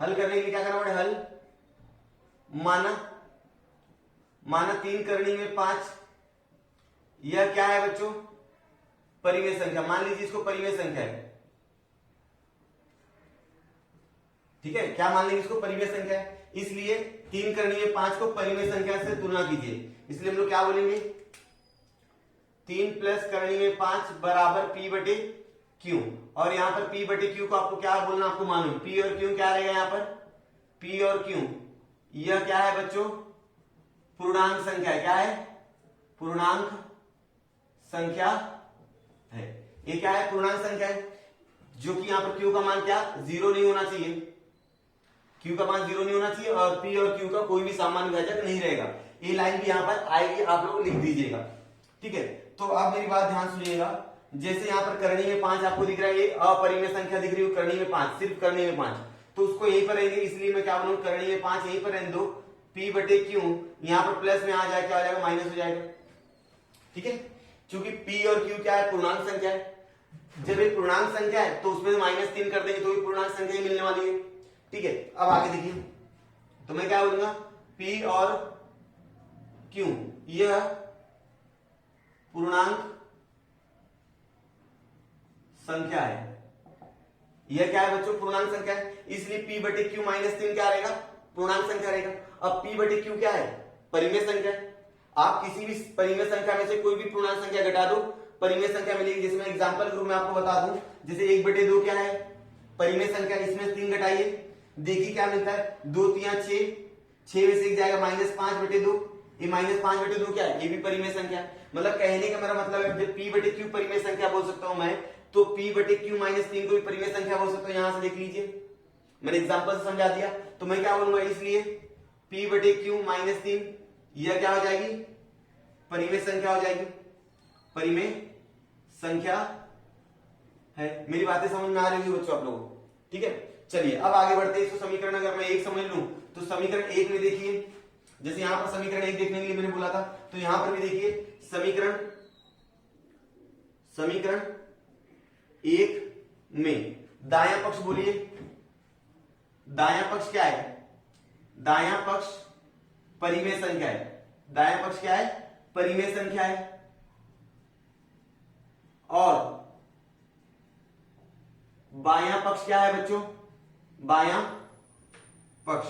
हल करने के लिए क्या करना पड़े? हल माना 3 करनी में 5, यह क्या है बच्चों? परिमेय संख्या। मान लीजिए इसको परिमेय संख्या है। ठीक है, क्या मान लेंगे इसको? परिमेय संख्या है। इसलिए 3 करनी में 5 को परिमेय संख्या से तुलना कीजिए। इसलिए हम लोग क्या बोलेंगे? 3 प्लस करनी में 5 बराबर P बटे Q। और यहां पर P बटे Q को आपको क्या बोलना? आपको मालूम P और Q क्या रहेगा? यहां पर P और Q यह क्या है बच्चों? पूर्णांक संख्या है। क्या है? पूर्णांक संख्या है। ये क्या है? पूर्णांक संख्या है, जो कि यहां पर Q का मान क्या? 0 नहीं होना चाहिए। Q का मान 0 नहीं होना चाहिए और P और Q का कोई भी सामान्य भाजक नहीं रहेगा। ये लाइन भी यहां पर आएगी, आप लोग लिख दीजिएगा। ठीक है, तो अब मेरी बात ध्यान सुनिएगा। जैसे यहां पर करनी में 5 आपको दिख रहा है, ये अपरिमेय संख्या दिख रही है। करनी में 5, सिर्फ करनी में 5, तो उसको यहीं पर रहेंगे। इसलिए मैं क्या बोलूं? करनी में 5 यहीं पर रहने दो। P बटे Q यहां पर प्लस में आ जाए, क्या हो जाएगा? माइनस हो जाएगा। ठीक है, क्योंकि P और Q क्या है? पूर्णांक संख्या है। जब ये पूर्णांक संख्या है तो उसमें -3 कर देंगे तो भी पूर्णांक संख्या ही मिलने वाली है। ठीक है, अब आगे देखिए, तो मैं क्या बोलूंगा? P और Q यह पूर्णांक संख्या है। यह क्या है बच्चों? पूर्णांक संख्या है। इसलिए P बटे Q -3 क्या रहेगा? पूर्णांक संख्या रहेगा। अब P बटे Q क्या है? परिमेय संख्या है। आप किसी भी परिमेय संख्या में से कोई भी पूर्णांक संख्या घटा दो, परिमेय संख्या मिलेगी। जिसमें एग्जांपल के रूप में आपको बता दूं, जैसे 1/2 क्या है? परिमेय संख्या। इसमें 3 घटाइए, देखिए क्या मिलता है? 2 3 6, 6 में से 1 जाएगा -5/2। ये -5/2 क्या है? ये भी परिमेय संख्या। मतलब कहने का मेरा मतलब है, जब P बटे Q परिमेय संख्या बोल सकता हूं मैं, तो P बटे Q -3 को भी परिमेय संख्या बोल सकता हूं। यहां से देख लीजिए, मैंने एग्जांपल से समझा दिया। तो मैं क्या बोलूंगा? इसलिए P बटे Q -3 यह क्या हो जाएगी? परिमेय संख्या हो जाएगी। परिमेय संख्या है। मेरी बातें समझ में आ रही है बच्चों आप लोगों को? ठीक है, चलिए अब आगे बढ़ते हैं। इसको समीकरण अगर मैं 1 समझ लूं तो समीकरण 1 में देखिए, जैसे यहां पर समीकरण 1 देखने के लिए मैंने बोला था, तो यहां पर भी देखिए समीकरण 1 में दायां पक्ष बोलिए। दायां पक्ष क्या है? दायां पक्ष परिमेय संख्या है। दायां पक्ष क्या है? परिमेय संख्या है। और बायां पक्ष क्या है बच्चों? बायां पक्ष,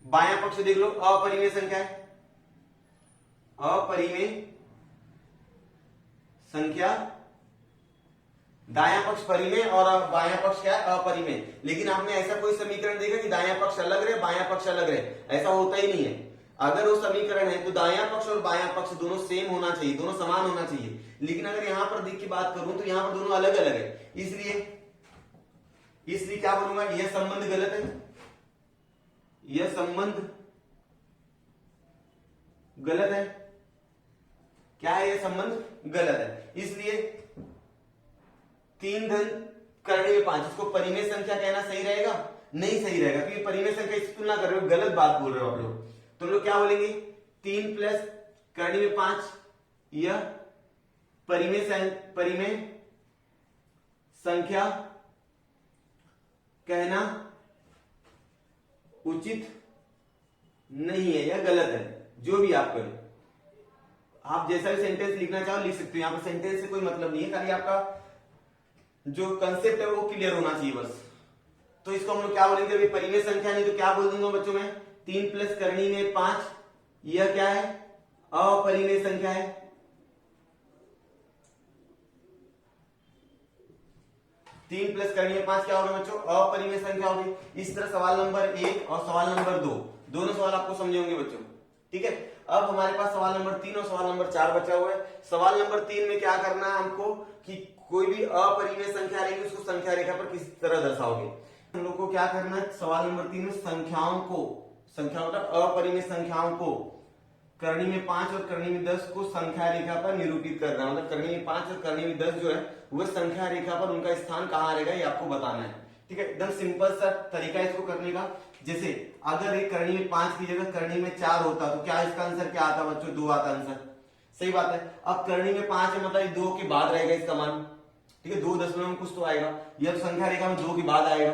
बायां पक्ष देख लो, अपरिमेय संख्या है। अपरिमेय संख्या दायां पक्ष परिमेय और बायां पक्ष क्या है, अपरिमेय। लेकिन आपने ऐसा कोई समीकरण देखा कि दायां पक्ष अलग रहे बायां पक्ष अलग रहे, ऐसा होता ही नहीं है। अगर वो समीकरण है तो दायां पक्ष और बायां पक्ष दोनों सेम होना चाहिए, दोनों समान होना चाहिए। लेकिन अगर यहां पर देख के बात करूं तो यहां पर दोनों अलग अलग है, इसलिए क्या बोलूंगा, यह संबंध गलत है, यह संबंध गलत है। क्या है, यह संबंध गलत है। इसलिए 3 धन करने में 5, इसको परिमेय संख्या कहना सही रहेगा? नहीं सही रहेगा, क्योंकि परिमेय संख्या इसकी तुलना कर रहे हो, गलत बात बोल रहे हो आप लोग। तो हम लोग क्या बोलेंगे, 3 प्लस करने में 5, यह परिमेय संख्या कहना उचित नहीं है, यह गलत है। जो भी आप करें, आप जैसा भी सेंटेंस लिखना चाहो लिख सकते हो, यहां पर सेंटेंस से कोई मतलब नहीं है, खाली आपका जो कंसेप्ट है वो क्लियर होना चाहिए बस। तो इसको हम लोग क्या बोलेंगे, अभी परिमेय संख्या नहीं तो क्या बोल दूंगा बच्चों में, 3 प्लस करनी में 5, यह क्या है, अपरिमेय संख्या है। तीन प्लस करनी में 5 क्या होगा बच्चों, अपरिमेय संख्या होगी। इस तरह सवाल नंबर 1 और सवाल नंबर 2 दोनों सवाल आपको समझे होंगे बच्चों, ठीक है। अब हमारे पास सवाल नंबर 3 और सवाल नंबर 4 बचा हुआ है। सवाल नंबर 3 में क्या करना है हमको, कि कोई भी अपरिमेय संख्या रहेगी उसको संख्या रेखा पर किस तरह दर्शाओगे। हम लोग को क्या करना है, सवाल नंबर 3 में संख्याओं मतलब अपरिमेय संख्याओं को करनी में 5 और करनी में 10 को संख्या रेखा पर निरूपित करना, मतलब करनी में 5 और करनी में 10 जो है वह संख्या रेखा पर उनका स्थान कहां रहेगा ये आपको बताना है, ठीक है। एकदम सिंपल सा तरीका इसको करने का। जैसे अगर एक करनी में 5 की जगह करनी में 4 होता तो क्या इसका आंसर क्या आता बच्चों, 2 आता आंसर, सही बात है। अब करनी में 5 है मतलब 2 के बाद रहेगा इसका मान, ठीक है, 2 दशमलव में कुछ तो आएगा, यह संख्या रेखा में 2 के बाद आएगा,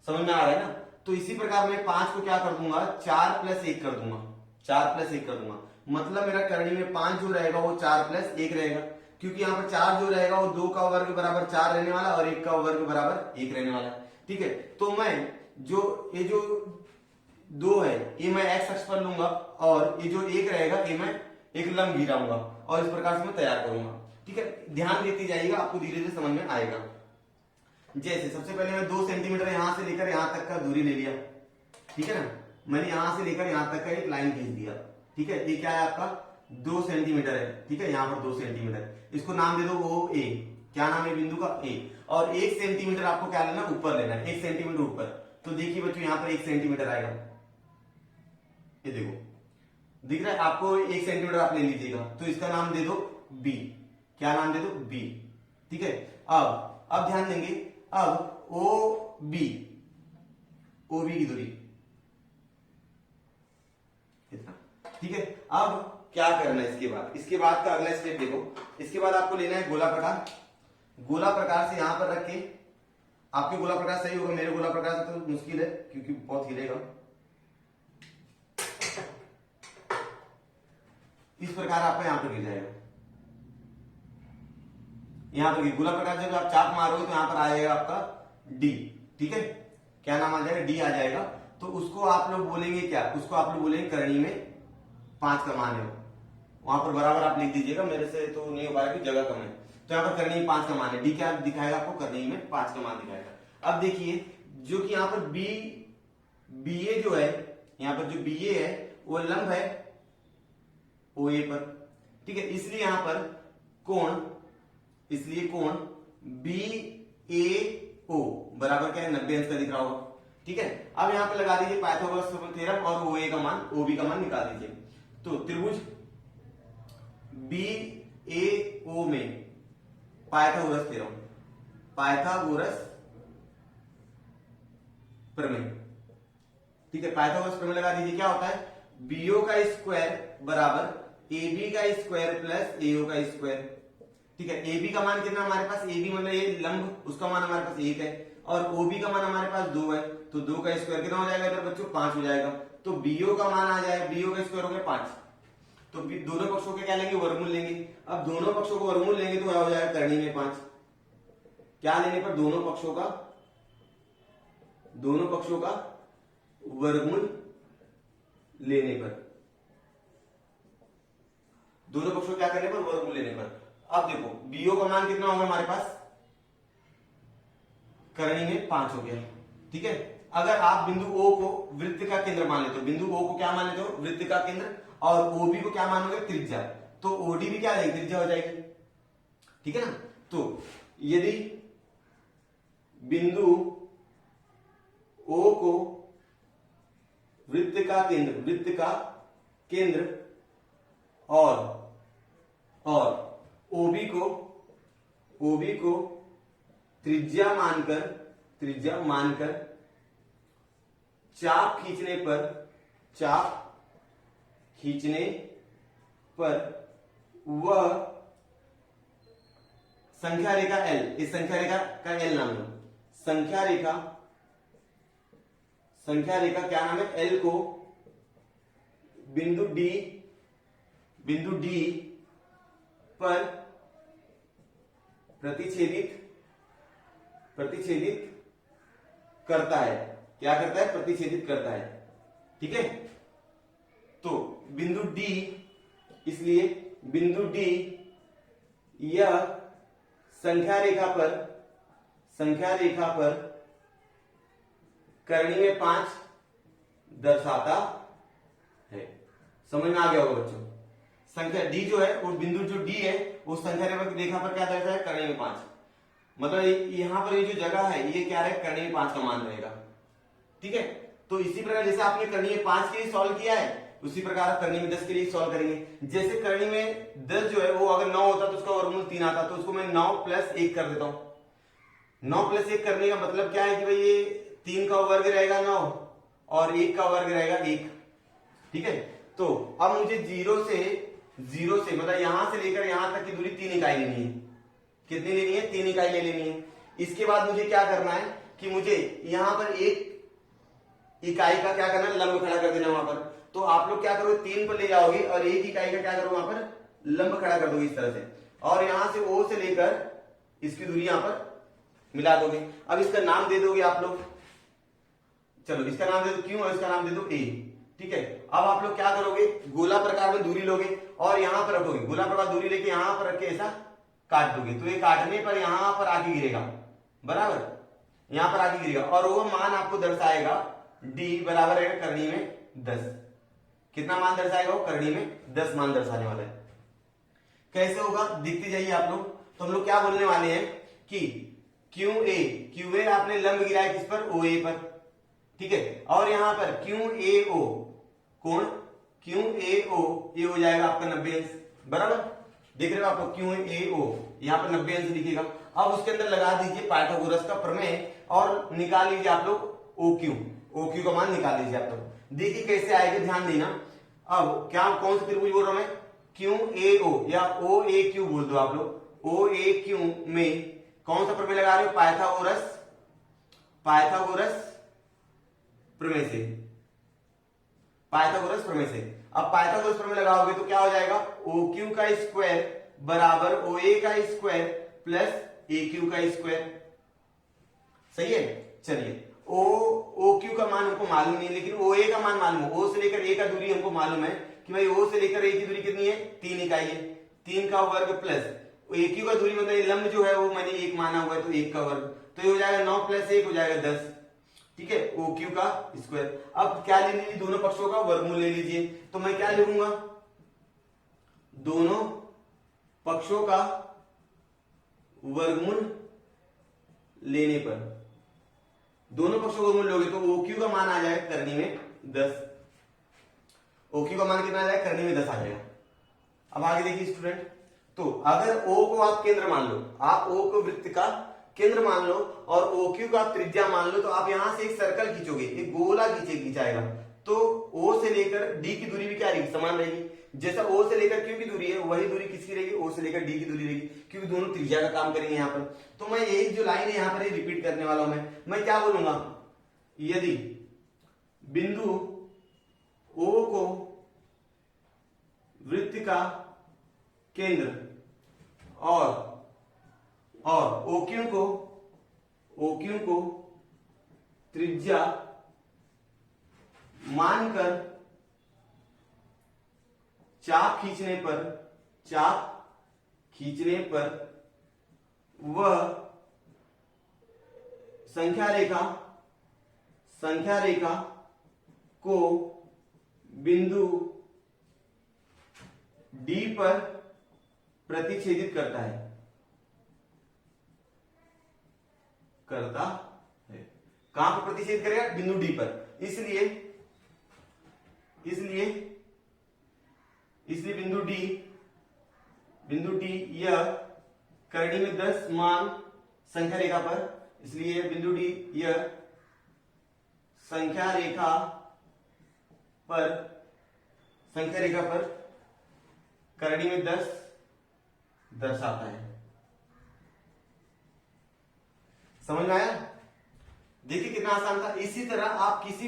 समझ में आ रहा है ना। तो इसी प्रकार मैं 5 को क्या कर दूंगा, 4 प्लस 1 कर दूंगा, 4 प्लस 1 कर दूंगा, मतलब मेरा करनी में 5 जो रहेगा वो 4 प्लस 1 रहेगा, क्योंकि यहाँ पर 4 जो रहेगा वो 2 का वर्ग बराबर 4 रहने वाला और 1 का वर्ग बराबर 1 रहने वाला, ठीक है। तो मैं ये जो 2 है ये मैं एक्स अक्ष पर लूंगा और ये जो 1 रहेगा ये मैं एक लंब गिराऊंगा और इस प्रकार से मैं तैयार करूंगा, ठीक है। ध्यान देते जाइएगा, आपको धीरे धीरे समझ में आएगा। जैसे सबसे पहले मैं 2 सेंटीमीटर यहां से लेकर यहां तक का दूरी ले लिया, ठीक है ना, मैंने यहां से लेकर यहां तक का एक लाइन खींच दिया, ठीक है। ये क्या है आपका 2 सेंटीमीटर है, ठीक है, यहां पर 2 सेंटीमीटर, इसको नाम दे दो ओ ए, क्या नाम है बिंदु का, ए। और 1 सेंटीमीटर आपको क्या लेना, ऊपर लेना है, 1 सेंटीमीटर ऊपर। तो देखिए बच्चों यहां पर 1 सेंटीमीटर आएगा, ये देखो दिख रहा है आपको, 1 सेंटीमीटर आप ले लीजिएगा, तो इसका नाम दे दो बी, क्या नाम दे दो, बी, ठीक है। अब ध्यान देंगे, अब ओ बी की दूरी इतना, ठीक है। अब क्या करना है इसके बाद का अगला स्टेप देखो, इसके बाद आपको लेना है गोला प्रकार। गोला प्रकार से यहां पर रख के, आपके गोला प्रकार सही होगा, मेरे गोला प्रकार से तो मुश्किल है क्योंकि बहुत हिलेगा। इस प्रकार आपका यहां पर गिर जाएगा, यहां पर गोला प्रकार जब आप चाप मारोगे तो यहां पर आ जाएगा आपका डी, ठीक है, क्या नाम आ जाएगा, डी आ जाएगा। तो उसको आप लोग बोलेंगे क्या, उसको आप लोग बोलेंगे करनी में 5 का मान है, वहां पर बराबर आप लिख दीजिएगा, मेरे से तो नहीं हो पाएगा कि जगह कम है। तो यहाँ पर करनी में 5 का मान है, डी क्या दिखाएगा आपको, करनी में 5 का मान दिखाएगा। अब देखिए जो कि यहाँ पर बी ए जो है, यहाँ पर जो बी ए है वो लंब है ओ ए पर, ठीक है, इसलिए यहां पर कोण बी ए ओ बराबर क्या है, 90 अंश का दिख रहा होगा, ठीक है। अब यहां पर लगा दीजिए पाइथागोरस थ्योरम और ओ ए का मान, ओ बी का मान निकाल दीजिए। तो त्रिभुज बी ए ओ में पाइथागोरस थ्योरम, पाइथागोरस प्रमेय, ठीक है, पाइथागोरस प्रमेय लगा दीजिए। क्या होता है, बीओ का स्क्वायर बराबर AB का स्क्वायर प्लस AO का स्क्वायर, ठीक है। AB का मान कितना हमारे पास, AB मतलब ये लंब, उसका मान हमारे पास 1 है और OB का मान हमारे पास 2 है, तो 2 का स्क्वायर कितना हो जाएगा इधर बच्चों, 5 हो जाएगा। तो BO का मान आ जाएगा, BO का स्क्वायर हो गया 5, तो दोनों पक्षों के क्या लेंगे, वर्गमूल लेंगे। अब दोनों पक्षों को वर्गमूल लेंगे तो क्या हो जाएगा, करनी में 5, क्या लेने पर, दोनों पक्षों का वर्गमूल लेने पर, दोनों पक्षों क्या करने पर, वर्गमूल लेने पर। अब देखो बीओ का मान कितना होगा हमारे पास, करनी में 5 हो गया। ठीक है, अगर आप बिंदु O को वृत्त का केंद्र मान लेते हो, बिंदु O को क्या मान लेते हो, वृत्त का केंद्र, और OB को क्या मानोगे, त्रिज्या, तो OD भी क्या हो जाएगी, त्रिज्या हो जाएगी। ठीक है ना, तो यदि बिंदु O को वृत्त का केंद्र और OB को त्रिज्या मानकर चाप खींचने पर वह संख्या रेखा L, इस संख्या रेखा का L नाम लो, संख्या रेखा क्या नाम है, L को बिंदु D पर प्रतिच्छेदित करता है। क्या करता है, प्रतिच्छेदित करता है। ठीक है, तो बिंदु D, इसलिए बिंदु D यह संख्या रेखा पर करनी में 5 दर्शाता है। समझ में आ गया होगा बच्चों, संख्या D जो है, वो बिंदु जो D है उस संख्या रेखा पर क्या दर्शाता है, करनी में 5। मतलब यहां पर ये जो जगह है ये क्या है, करनी में 5 का मान रहेगा। ठीक है, तो इसी प्रकार जैसे आपने करनी में 5 के लिए सॉल्व किया है, उसी प्रकार करनी में 10 के लिए सॉल्व करेंगे। जैसे करनी में 10 जो है वो अगर 9 होता तो उसका वर्गमूल 3 आता, तो उसको मैं 9 + 1 कर देता हूं। 9 + 1 करने का मतलब क्या है कि भाई ये 3 का वर्ग रहेगा 9 और 1 का वर्ग रहेगा 1। ठीक है, तो अब मुझे जीरो से मतलब यहां से लेकर यहां तक की दूरी 3 इकाई लेनी है। कितनी लेनी है, 3 इकाई ले लेनी है। इसके बाद मुझे क्या करना है कि मुझे यहां पर 1 इकाई का क्या करना है, लंब खड़ा कर देना वहां पर। तो आप लोग क्या करोगे, 3 पर ले जाओगे और 1 इकाई का क्या करोगे, वहां पर लंब खड़ा कर दोगे इस तरह से, और यहां से O से लेकर इसकी दूरी यहां पर मिला दोगे। अब इसका नाम दे दोगे आप लोग, चलो इसका नाम दे दो Q और इसका नाम दे दो A। ठीक है, अब आप लोग क्या करोगे, गोला प्रकार में दूरी लोगे और यहां पर रखोगे, गोला प्रकार दूरी लेके यहां पर रख के ऐसा काट दोगे, तो ये काटने पर यहां पर आके गिरेगा, बराबर, यहां पर आके गिरेगा, और वो मान आपको दर्शाएगा D बराबर है करनी में 10। कितना मान दर्शाएगा वो, करनी में 10 मान दर्शाने वाला है। कैसे होगा देखते जाइए आप लोग। तो हम लोग क्या बोलने वाले हैं कि QA आपने लंब गिराया किस पर, OA पर। ठीक है, और यहां पर QAO कोण QAO ये हो जाएगा आपका 90 अंश, बराबर, देख रहे हो आप लोग, QAO यहां पर 90 अंश दिखेगा। अब उसके अंदर लगा दीजिए पाइथागोरस का प्रमेय और निकाल लीजिए आप लोग OQ का मान निकाल लीजिए आप लोग। देखिए कैसे आएगा, ध्यान देना। अब क्या, कौन सा त्रिभुज बोल रहा हूं मैं, QAO या OAQ बोल दो आप लोग। OAQ में कौन सा प्रमेय लगा रहे हो, पाइथागोरस प्रमेय से। अब पाइथागोरस प्रमेय लगाओगे तो क्या हो जाएगा, OQ का स्क्वायर बराबर OA का स्क्वायर प्लस AQ का स्क्वायर। सही है, चलिए OQ का मान हमको मालूम नहीं, लेकिन OA का मान मालूम है। O से लेकर A का दूरी हमको मालूम है कि भाई O से लेकर A की दूरी कितनी है, 3 इकाई है, 3 का वर्ग प्लस AQ का दूरी मतलब लंब जो है वो मैंने 1 माना हुआ है, तो 1 का वर्ग, तो ये हो जाएगा 9 + 1 हो जाएगा 10। ठीक है, OQ का स्क्वायर। अब क्या ले लीजिए, दोनों पक्षों का वर्गमूल ले लीजिए, तो मैं क्या लिखूंगा, दोनों पक्षों का वर्गमूल लेने पर, दोनों पक्षों का वर्गमूल लोगे तो OQ का मान आ जाएगा करनी में 10। OQ का मान कितना आ जाएगा, करनी में 10 आ जाएगा। अब आगे देखिए स्टूडेंट, तो अगर O को आप केंद्र मान लो, आप O को वृत्त का केंद्र मान लो और OQ का त्रिज्या मान लो, तो आप यहां से एक सर्कल खींचोगे, एक गोला खींचाएगा, तो O से लेकर D की दूरी भी क्या रहेगी, समान रहेगी। जैसा O से लेकर Q की दूरी है वही दूरी किसकी रहेगी, O से लेकर D की दूरी रहेगी, क्योंकि दोनों त्रिज्या का काम करेंगे यहाँ पर। तो मैं यही जो लाइन है यहाँ पर रिपीट करने वाला हूं। मैं क्या बोलूंगा, यदि बिंदु O को वृत्त का केंद्र और OQ को त्रिज्या मानकर चाप खींचने पर वह संख्या रेखा को बिंदु D पर प्रतिच्छेदित करता है कहां पर प्रतिच्छेद करेगा? बिंदु D पर। इसलिए बिंदु D यह करड़ी में 10 मान संख्या रेखा पर, इसलिए बिंदु D यह संख्या रेखा पर करड़ी में 10 दर्शाता है। समझ में आया? देखिए कितना आसान था। इसी तरह आप किसी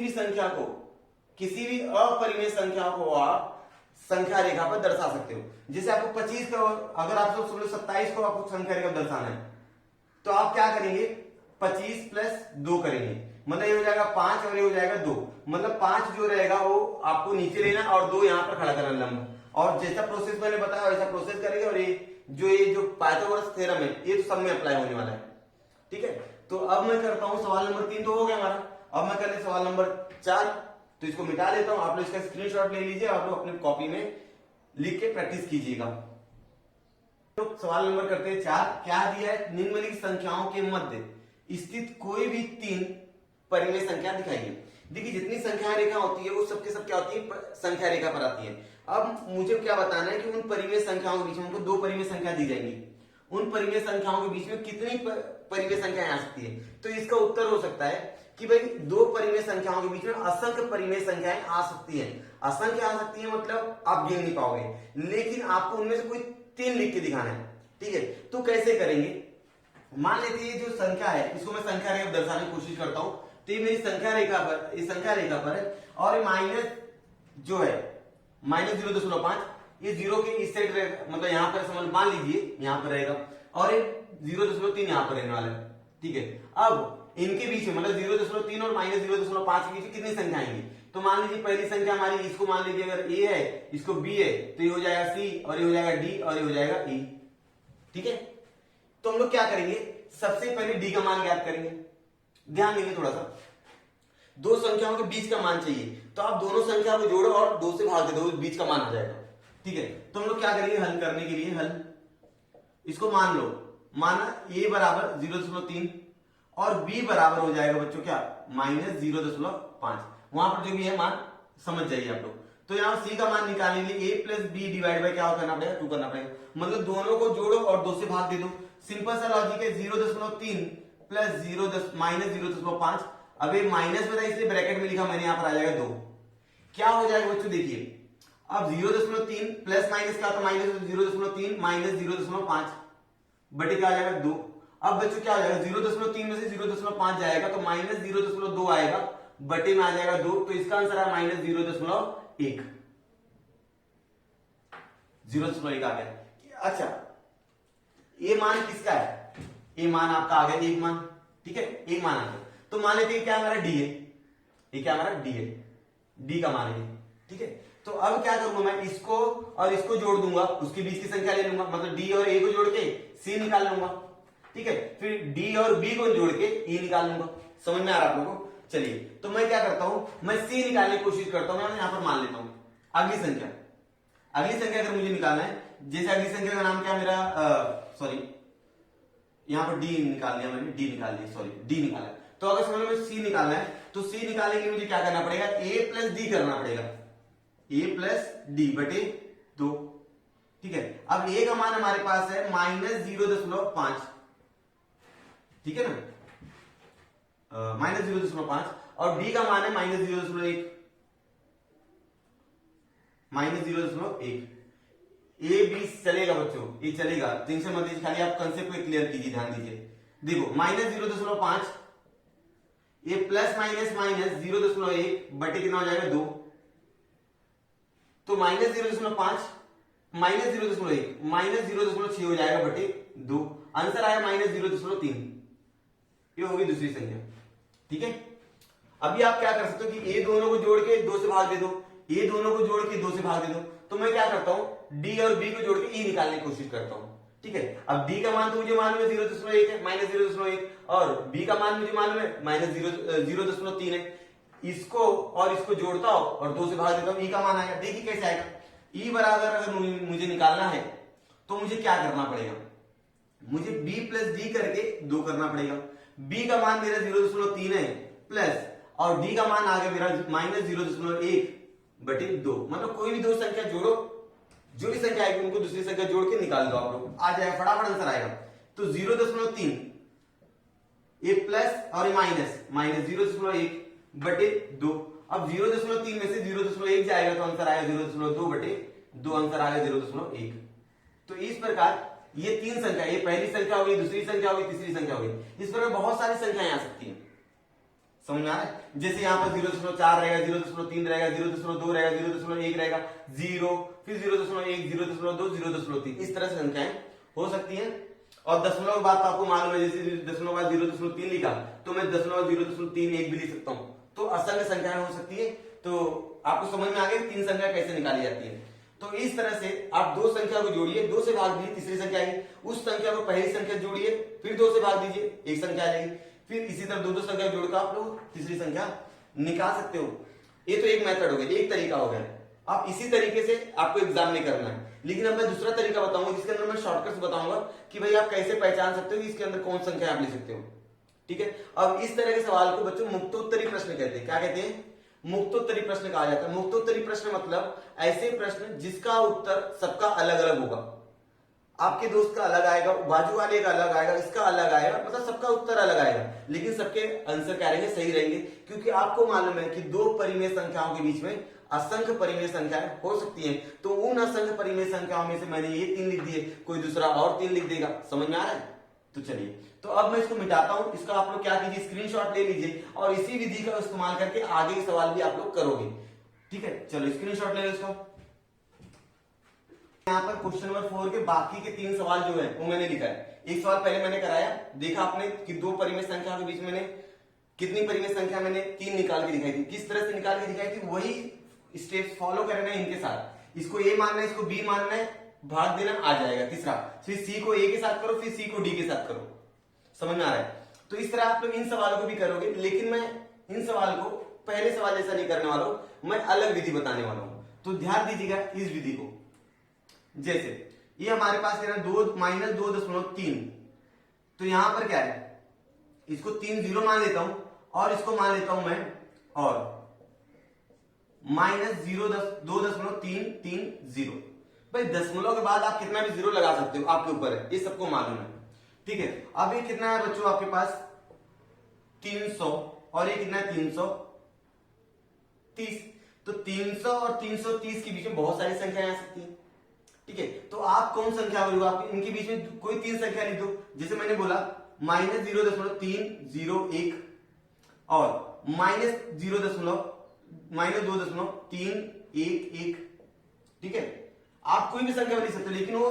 भी अपरिमेय संख्या को आप संख्या रेखा पर दर्शा सकते हो। जैसे आपको 25 का, अगर आप 27 को आपको संख्या रेखा पर दर्शाना है तो आप क्या करेंगे? 25 प्लस 2 करेंगे, मतलब ये हो जाएगा 5 और ये हो जाएगा 2, मतलब 5 जो रहेगा वो आपको नीचे लेना और 2 यहां पर खड़ा करना लंब। और जैसा प्रोसेस मैंने बताया वैसा प्रोसेस करेंगे। और ये जो पाइथागोरस थ्योरम है ये तो सब में अप्लाई होने वाला है। ठीक है, तो अब मैं करता हूं सवाल नंबर 3 तो हो गया हमारा। अब मैं कर ले सवाल नंबर 4, तो इसको मिटा लेता हूं। आप लोग इसका स्क्रीनशॉट ले लीजिए, आप लोग अपनी कॉपी में लिख के प्रैक्टिस कीजिएगा। तो सवाल नंबर करते हैं 4। क्या दिया है? निम्नलिखित संख्याओं के मध्य स्थित कोई भी 3 परिमेय संख्या दिखाइए। देखिए जितनी संख्या रेखा होती है वो सबके सब क्या होती है? संख्या रेखा पर आती है। अब मुझे क्या बताना है कि उन परिमेय संख्याओं के बीच में, उनको 2 परिमेय संख्या दी जाएंगी, उन परिमेय संख्याओं के बीच में कितनी परिमेय संख्याएं आ सकती है? तो इसका उत्तर हो सकता है कि भाई 2 परिमेय संख्याओं के बीच में असंख्य परिमेय संख्याएं आ सकती हैं। असंख्य आ सकती है मतलब आप गिन नहीं पाओगे, लेकिन आपको उनमें से कोई 3 लिख के दिखाना है। ठीक है, तो कैसे करेंगे? मान लेते हैं ये जो संख्या है इसको मैं संख्या रेखा दर्शाने की कोशिश करता हूं। तो ये मेरी संख्या रेखा पर है और ये माइनस जो है -0.5, ये 0 के इस साइड मतलब यहां पर समझ मान लीजिए यहां पर रहेगा और ये 0.3 यहां पर रहने वाला है। ठीक है, अब इनके बीच में मतलब 0.3 और -0.5 के बीच कितनी संख्या आएंगी? तो मान लीजिए पहली संख्या हमारी, इसको मान लीजिए अगर A है, इसको B है, तो ये हो जाएगा C और ये हो जाएगा D और ये हो जाएगा E। ठीक है, तो हम लोग क्या करेंगे? सबसे पहले D का मान ज्ञात करेंगे। ध्यान देंगे थोड़ा सा, 2 संख्याओं के बीच का मान चाहिए, तो आप दोनों संख्या को जोड़ो और 2 से भाग दे दो, बीच का मान आ जाएगा। ठीक है, तो हम लोग क्या करेंगे? हल करने के लिए इसको मान लो, माना A बराबर 0.3 और B बराबर हो जाएगा बच्चों क्या? -0.5। वहां पर जो भी है मान समझ जाइए आप लोग। तो यहाँ C का मान निकालने के लिए A plus B divide by क्या करना पड़ेगा? 2 करना पड़ेगा, मतलब दोनों को जोड़ो और 2 से भाग दे दो। सिंपल सा लॉजिक है। 0.3 प्लस -0.5। अब ये माइनस में था इसलिए ब्रैकेट में लिखा मैंने, यहां पर आ जाएगा 2। क्या हो जाएगा बच्चों? देखिए अब 0.3 प्लस माइनस का, तो -0.3 माइनस 0.5 बटे क्या आ जाएगा? 2। अब बच्चों क्या हो जाएगा? 0.3 में से 0.5 जाएगा तो -0.2 आएगा, बटे में आ जाएगा 2, तो इसका आंसर है -0.1। 0.1 आ गया। अच्छा, ये मान किसका है? ये मान आपका आ गया, एक मान। ठीक है, एक मान आ गया। तो मान लेते हैं क्या हमारा D है, ये क्या हमारा D है, D का मान है। ठीक है, तो अब क्या करूंगा मैं? इसको और इसको जोड़ दूंगा, उसके बीच की संख्या ले लूंगा, मतलब D और A को जोड़ के C निकाल लूंगा। ठीक है, फिर D और B को जोड़ के E निकाल लूंगा। समझ में आ रहा है आप लोगों को? चलिए, तो मैं क्या करता हूं? मैं C निकालने की कोशिश करता हूं। मैं यहां पर मान लेता हूं अगली संख्या अगर मुझे निकालना है, जैसे अगली संख्या का नाम क्या मेरा, सॉरी यहां पर D निकाल लिया मैंने, D निकाल लिया, सॉरी D निकाला। तो अगर समझ लो C निकालना है, तो C निकालने के लिए मुझे क्या करना पड़ेगा? A प्लस D करना पड़ेगा, A प्लस D बटे 2। ठीक है, अब A का मान हमारे पास है -0.5। ठीक है ना, -0.5 और D का मान है -0.1। -0.1 A B चलेगा बच्चों, ये चलेगा, टेंशन मत लीजिए, खाली आप कंसेप्ट को क्लियर कीजिए, ध्यान दीजिए। देखो -0.5 ये प्लस माइनस माइनस 0.1 बटे कितना हो जाएगा? 2। तो -0.5 -0.1 -0.6 हो जाएगा बटे 2। आंसर आया -0.3। ये होगी दूसरी संख्या। ठीक है, अभी आप क्या कर सकते हो कि A दोनों को जोड़ के 2 से भाग दे दो, A दोनों को जोड़ के 2 से भाग दे दो। तो मैं क्या करता हूं? D और B को जोड़ के E निकालने की कोशिश करता हूं। ठीक है। अब d का मान तो मुझे मालूम है 0.1 है, -0.1, और b का मान मुझे मालूम है -0.3 है। इसको और इसको जोड़ता हूं और 2 से भाग देता हूं, e का मान आएगा। देखिए कैसे आएगा, e बराबर अगर मुझे निकालना है तो मुझे क्या करना पड़ेगा, मुझे b प्लस डी करके 2 करना पड़ेगा। b का मान मेरा 0.3 है प्लस, और d का मान आ गया मेरा -0.1/2। मतलब कोई भी दो संख्या जोड़ो, जो भी संख्या आएगी उनको दूसरी संख्या जोड़ के निकाल दो, आप लोग आ जाएगा, फटाफट आंसर आएगा। तो 0.3 ये प्लस और ये माइनस 0.1/2। अब 0.3 में से 0.1 जाएगा तो आंसर आएगा 0.2/2, आंसर आएगा 0.1। तो इस प्रकार ये तीन संख्या, ये पहली संख्या होगी, दूसरी संख्या होगी, तीसरी संख्या होगी। इस प्रकार बहुत सारी संख्याएं आ सकती हैं, समझ में आ रहा है। जैसे यहाँ पर 0.4 रहेगा, 0.3 रहेगा, 0.2 रहेगा, 0.1 रहेगा, 0, फिर 0.1, 0.2, 0.3, इस तरह से संख्याएं हो सकती हैं। और दशमलव की बात तो आपको मालूम है, जैसे दशमलव बाद 0.3 लिखा तो मैं दशमलव 0.31 भी लिख सकता हूँ। तो असंख्य संख्याएं हो सकती है। तो आपको समझ में आ गया तीन संख्या कैसे निकाली जाती है। तो इस तरह से आप दो संख्या को जोड़िए, 2 से भाग दीजिए, तीसरी संख्या आएगी, उस संख्या को पहली संख्या जोड़िए, फिर 2 से भाग दीजिए, एक संख्या आ जाएगी, फिर इसी तरह दो संख्या जोड़कर आप लोग तीसरी संख्या निकाल सकते हो। ये तो एक मेथड हो गया, एक तरीका हो गया। आप इसी तरीके से आपको एग्जाम में करना है। लेकिन अब मैं दूसरा तरीका बताऊंगा जिसके अंदर मैं शॉर्टकट बताऊंगा कि भाई आप कैसे पहचान सकते हो कि इसके अंदर कौन संख्या आप ले सकते हो। ठीक है। अब इस तरह के सवाल को बच्चों मुक्तोत्तरी प्रश्न कहते हैं। क्या कहते हैं? मुक्तोत्तरी प्रश्न कहा जाता है। मुक्तोत्तरी प्रश्न मतलब ऐसे प्रश्न जिसका उत्तर सबका अलग अलग होगा। आपके दोस्त का अलग आएगा, बाजू वाले का अलग आएगा, इसका अलग आएगा, मतलब सबका उत्तर अलग आएगा, लेकिन सबके आंसर क्या रहेंगे? सही रहेंगे। क्योंकि आपको मालूम है कि दो परिमेय संख्याओं के बीच में असंख्य परिमेय संख्याएं हो सकती हैं। तो उन असंख्य परिमेय संख्याओं में से मैंने ये 3 लिख दिए, कोई दूसरा और 3 लिख देगा। समझ में आ रहा है? तो चलिए, तो अब मैं इसको मिटाता हूं। इसका आप लोग क्या कीजिए, स्क्रीनशॉट ले लीजिए और इसी विधि का इस्तेमाल करके आगे के सवाल भी आप लोग करोगे। ठीक है, चलो स्क्रीनशॉट ले लो इसको। यहाँ पर क्वेश्चन नंबर 4 के बाकी के 3 सवाल जो है वो मैंने लिखा है। एक सवाल पहले मैंने कराया, देखा आपने कि दो परिमेय संख्या के बीच मैंने कितनी परिमेय संख्या मैंने 3 निकाल के दिखाई थी। किस तरह से निकाल के दिखाई थी, वही स्टेप्स फॉलो करना है इनके साथ। इसको ए मानना है, इसको बी मानना है, भाग देना आ जाएगा तीसरा, फिर सी को ए के साथ करो, फिर सी को डी के साथ करो। समझ में आ रहा है? तो इस तरह आप लोग इन सवालों को भी करोगे, लेकिन मैं इन सवाल को पहले सवाल जैसा नहीं करने वाला हूं, मैं अलग विधि बताने वाला हूं। तो ध्यान दीजिएगा इस विधि को। जैसे ये हमारे पास है ना 2-2.3, तो यहां पर क्या है, इसको 3 0 मान लेता हूं और इसको मान लेता हूं मैं और -2.330। भाई दशमलव के बाद आप कितना भी जीरो लगा सकते हो, आपके ऊपर है, ये सबको मालूम है। ठीक है। अब ये कितना है बच्चों आपके पास 300 और ये कितना है 330। तो 300 और 330 के बीच में बहुत सारी संख्याएं आ सकती हैं। ठीक है। तो आप कौन संख्या बोलोगे, आप इनके बीच में कोई 3 संख्या लिख दो। जैसे मैंने बोला -0.301 और -2.311। ठीक है। आप कोई भी संख्या लिख सकते हो, लेकिन वो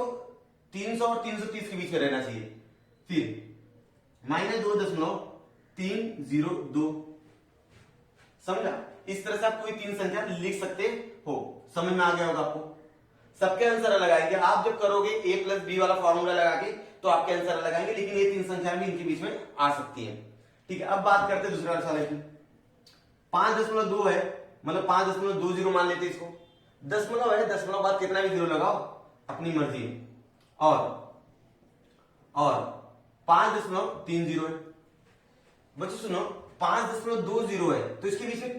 300 और 330 के बीच में रहना चाहिए। फिर -2.302। समझा? इस तरह से आप कोई 3 संख्या लिख सकते हो। समझ में आ गया होगा आपको? सबके आंसर अलग आएंगे। आप जब करोगे a + b वाला फॉर्मूला लगा के तो आपके आंसर अलग आएंगे, लेकिन ये 3 संख्या भी इनके बीच में आ सकती है। ठीक है। अब बात करते हैं दूसरा सवाल की। 5.2 है, मतलब 5.20 मान लेते इसको। दशमलव है, दशमलव बाद कितना भी जीरो लगाओ अपनी मर्जी। और 5.30 है। बच्चों सुनो, 5.20 है, तो इसके बीच में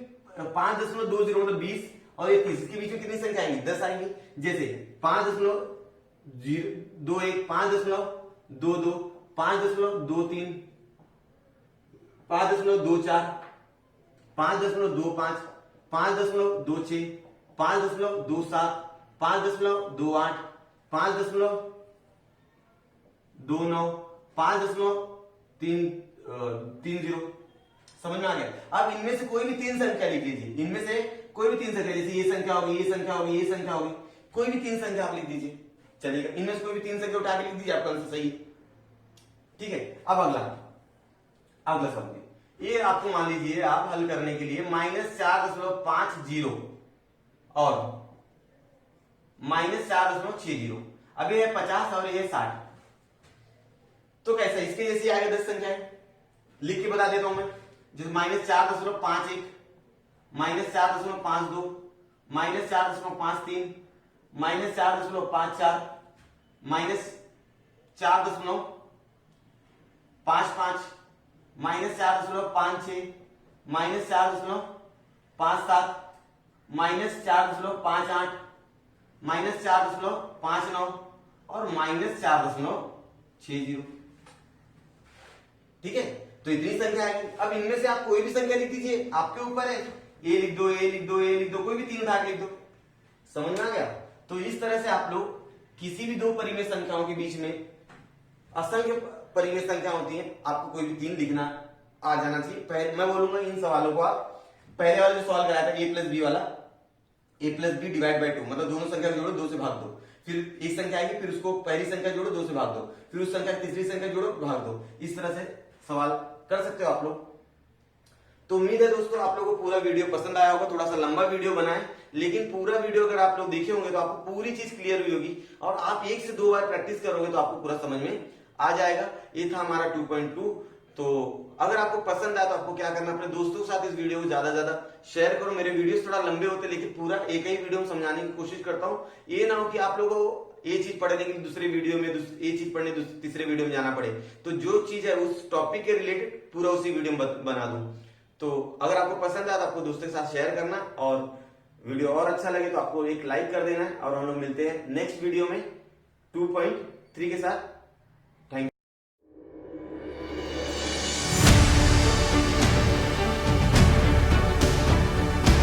5.20 मतलब 20 और ये 30, इसके बीच में कितनी संख्या आएंगी? 10 आएंगी। जैसे 5.21, 5.22, 5.23, 5.24, 5.25, 5.26, 5.27, 5.28, 5.29, 5.30। समझ में आ गया? अब इनमें से कोई भी 3 संख्या लिख लीजिए। इनमें से कोई भी 3 संख्या, जैसे ये संख्या होगी, ये संख्या होगी, ये संख्या होगी, कोई भी 3 संख्या आप लिख दीजिए, चलेगा। इनमें से कोई भी 3 संख्या उठा के लिख दीजिए, आपका आंसर सही है। ठीक है। अब अगला सवाल, ये आपको मान लीजिए आप हल करने के लिए -4.50 और -4.60। अब ये है 50 और ये 60। तो कैसा, इसके जैसी आगे 10 संख्या है, लिख के बता देता हूं मैं। जैसे -4.51, -4.52, -4.53, -4.54, -4.55, -4.56, -4.57, -4.58, -4.59 और -4.60। ठीक है, तो इतनी संख्या आएगी। अब इनमें से आप कोई भी संख्या लिख दीजिए, आपके ऊपर है। ए लिख दो, ए लिख दो, ए लिख दो, कोई भी 3 उठा के लिख दो। समझ में आ गया? तो इस तरह से आप लोग किसी भी दो परिमेय संख्याओं के बीच में असंख्य परिमेय संख्या होती है, आपको कोई भी 3 लिखना आ जाना चाहिए। मैं बोलूंगा इन सवालों को आप पहले वाला जो सवाल कराया था a प्लस बी वाला, a plus b divide by 2, मतलब दोनों संख्या जोड़ो, 2 से भाग दो, फिर एक संख्या आएगी, फिर उसको पहली संख्या जोड़ो, 2 से भाग दो, फिर उस संख्या तीसरी संख्या जोड़ो, भाग दो। इस तरह से सवाल कर सकते हो आप लोग। तो उम्मीद है दोस्तों आप लोगों को पूरा वीडियो पसंद आया होगा। थोड़ा सा लंबा वीडियो बनाए, लेकिन पूरा वीडियो अगर आप लोग देखे होंगे तो आपको पूरी चीज क्लियर हुई होगी, और आप 1 से 2 बार प्रैक्टिस करोगे तो आपको पूरा समझ में आ जाएगा। ये था हमारा 2.2। तो अगर आपको पसंद आया तो आपको क्या करना, अपने दोस्तों के साथ इस वीडियो को ज्यादा ज्यादा शेयर करो। मेरे वीडियोस थोड़ा लंबे होते हैं, लेकिन पूरा एक ही वीडियो में समझाने की कोशिश करता हूँ। ये ना हो कि आप लोगों को ये चीज पढ़ने के लिए दूसरे वीडियो में, ये चीज पढ़ने तीसरे वीडियो में जाना पड़े। तो जो चीज है उस टॉपिक के रिलेटेड पूरा उसी वीडियो में बना दूं। तो अगर आपको पसंद आया तो आपको दोस्तों के साथ शेयर करना, और वीडियो और अच्छा लगे तो आपको एक लाइक कर देना है। और हम लोग मिलते हैं नेक्स्ट वीडियो में 2.3 के साथ।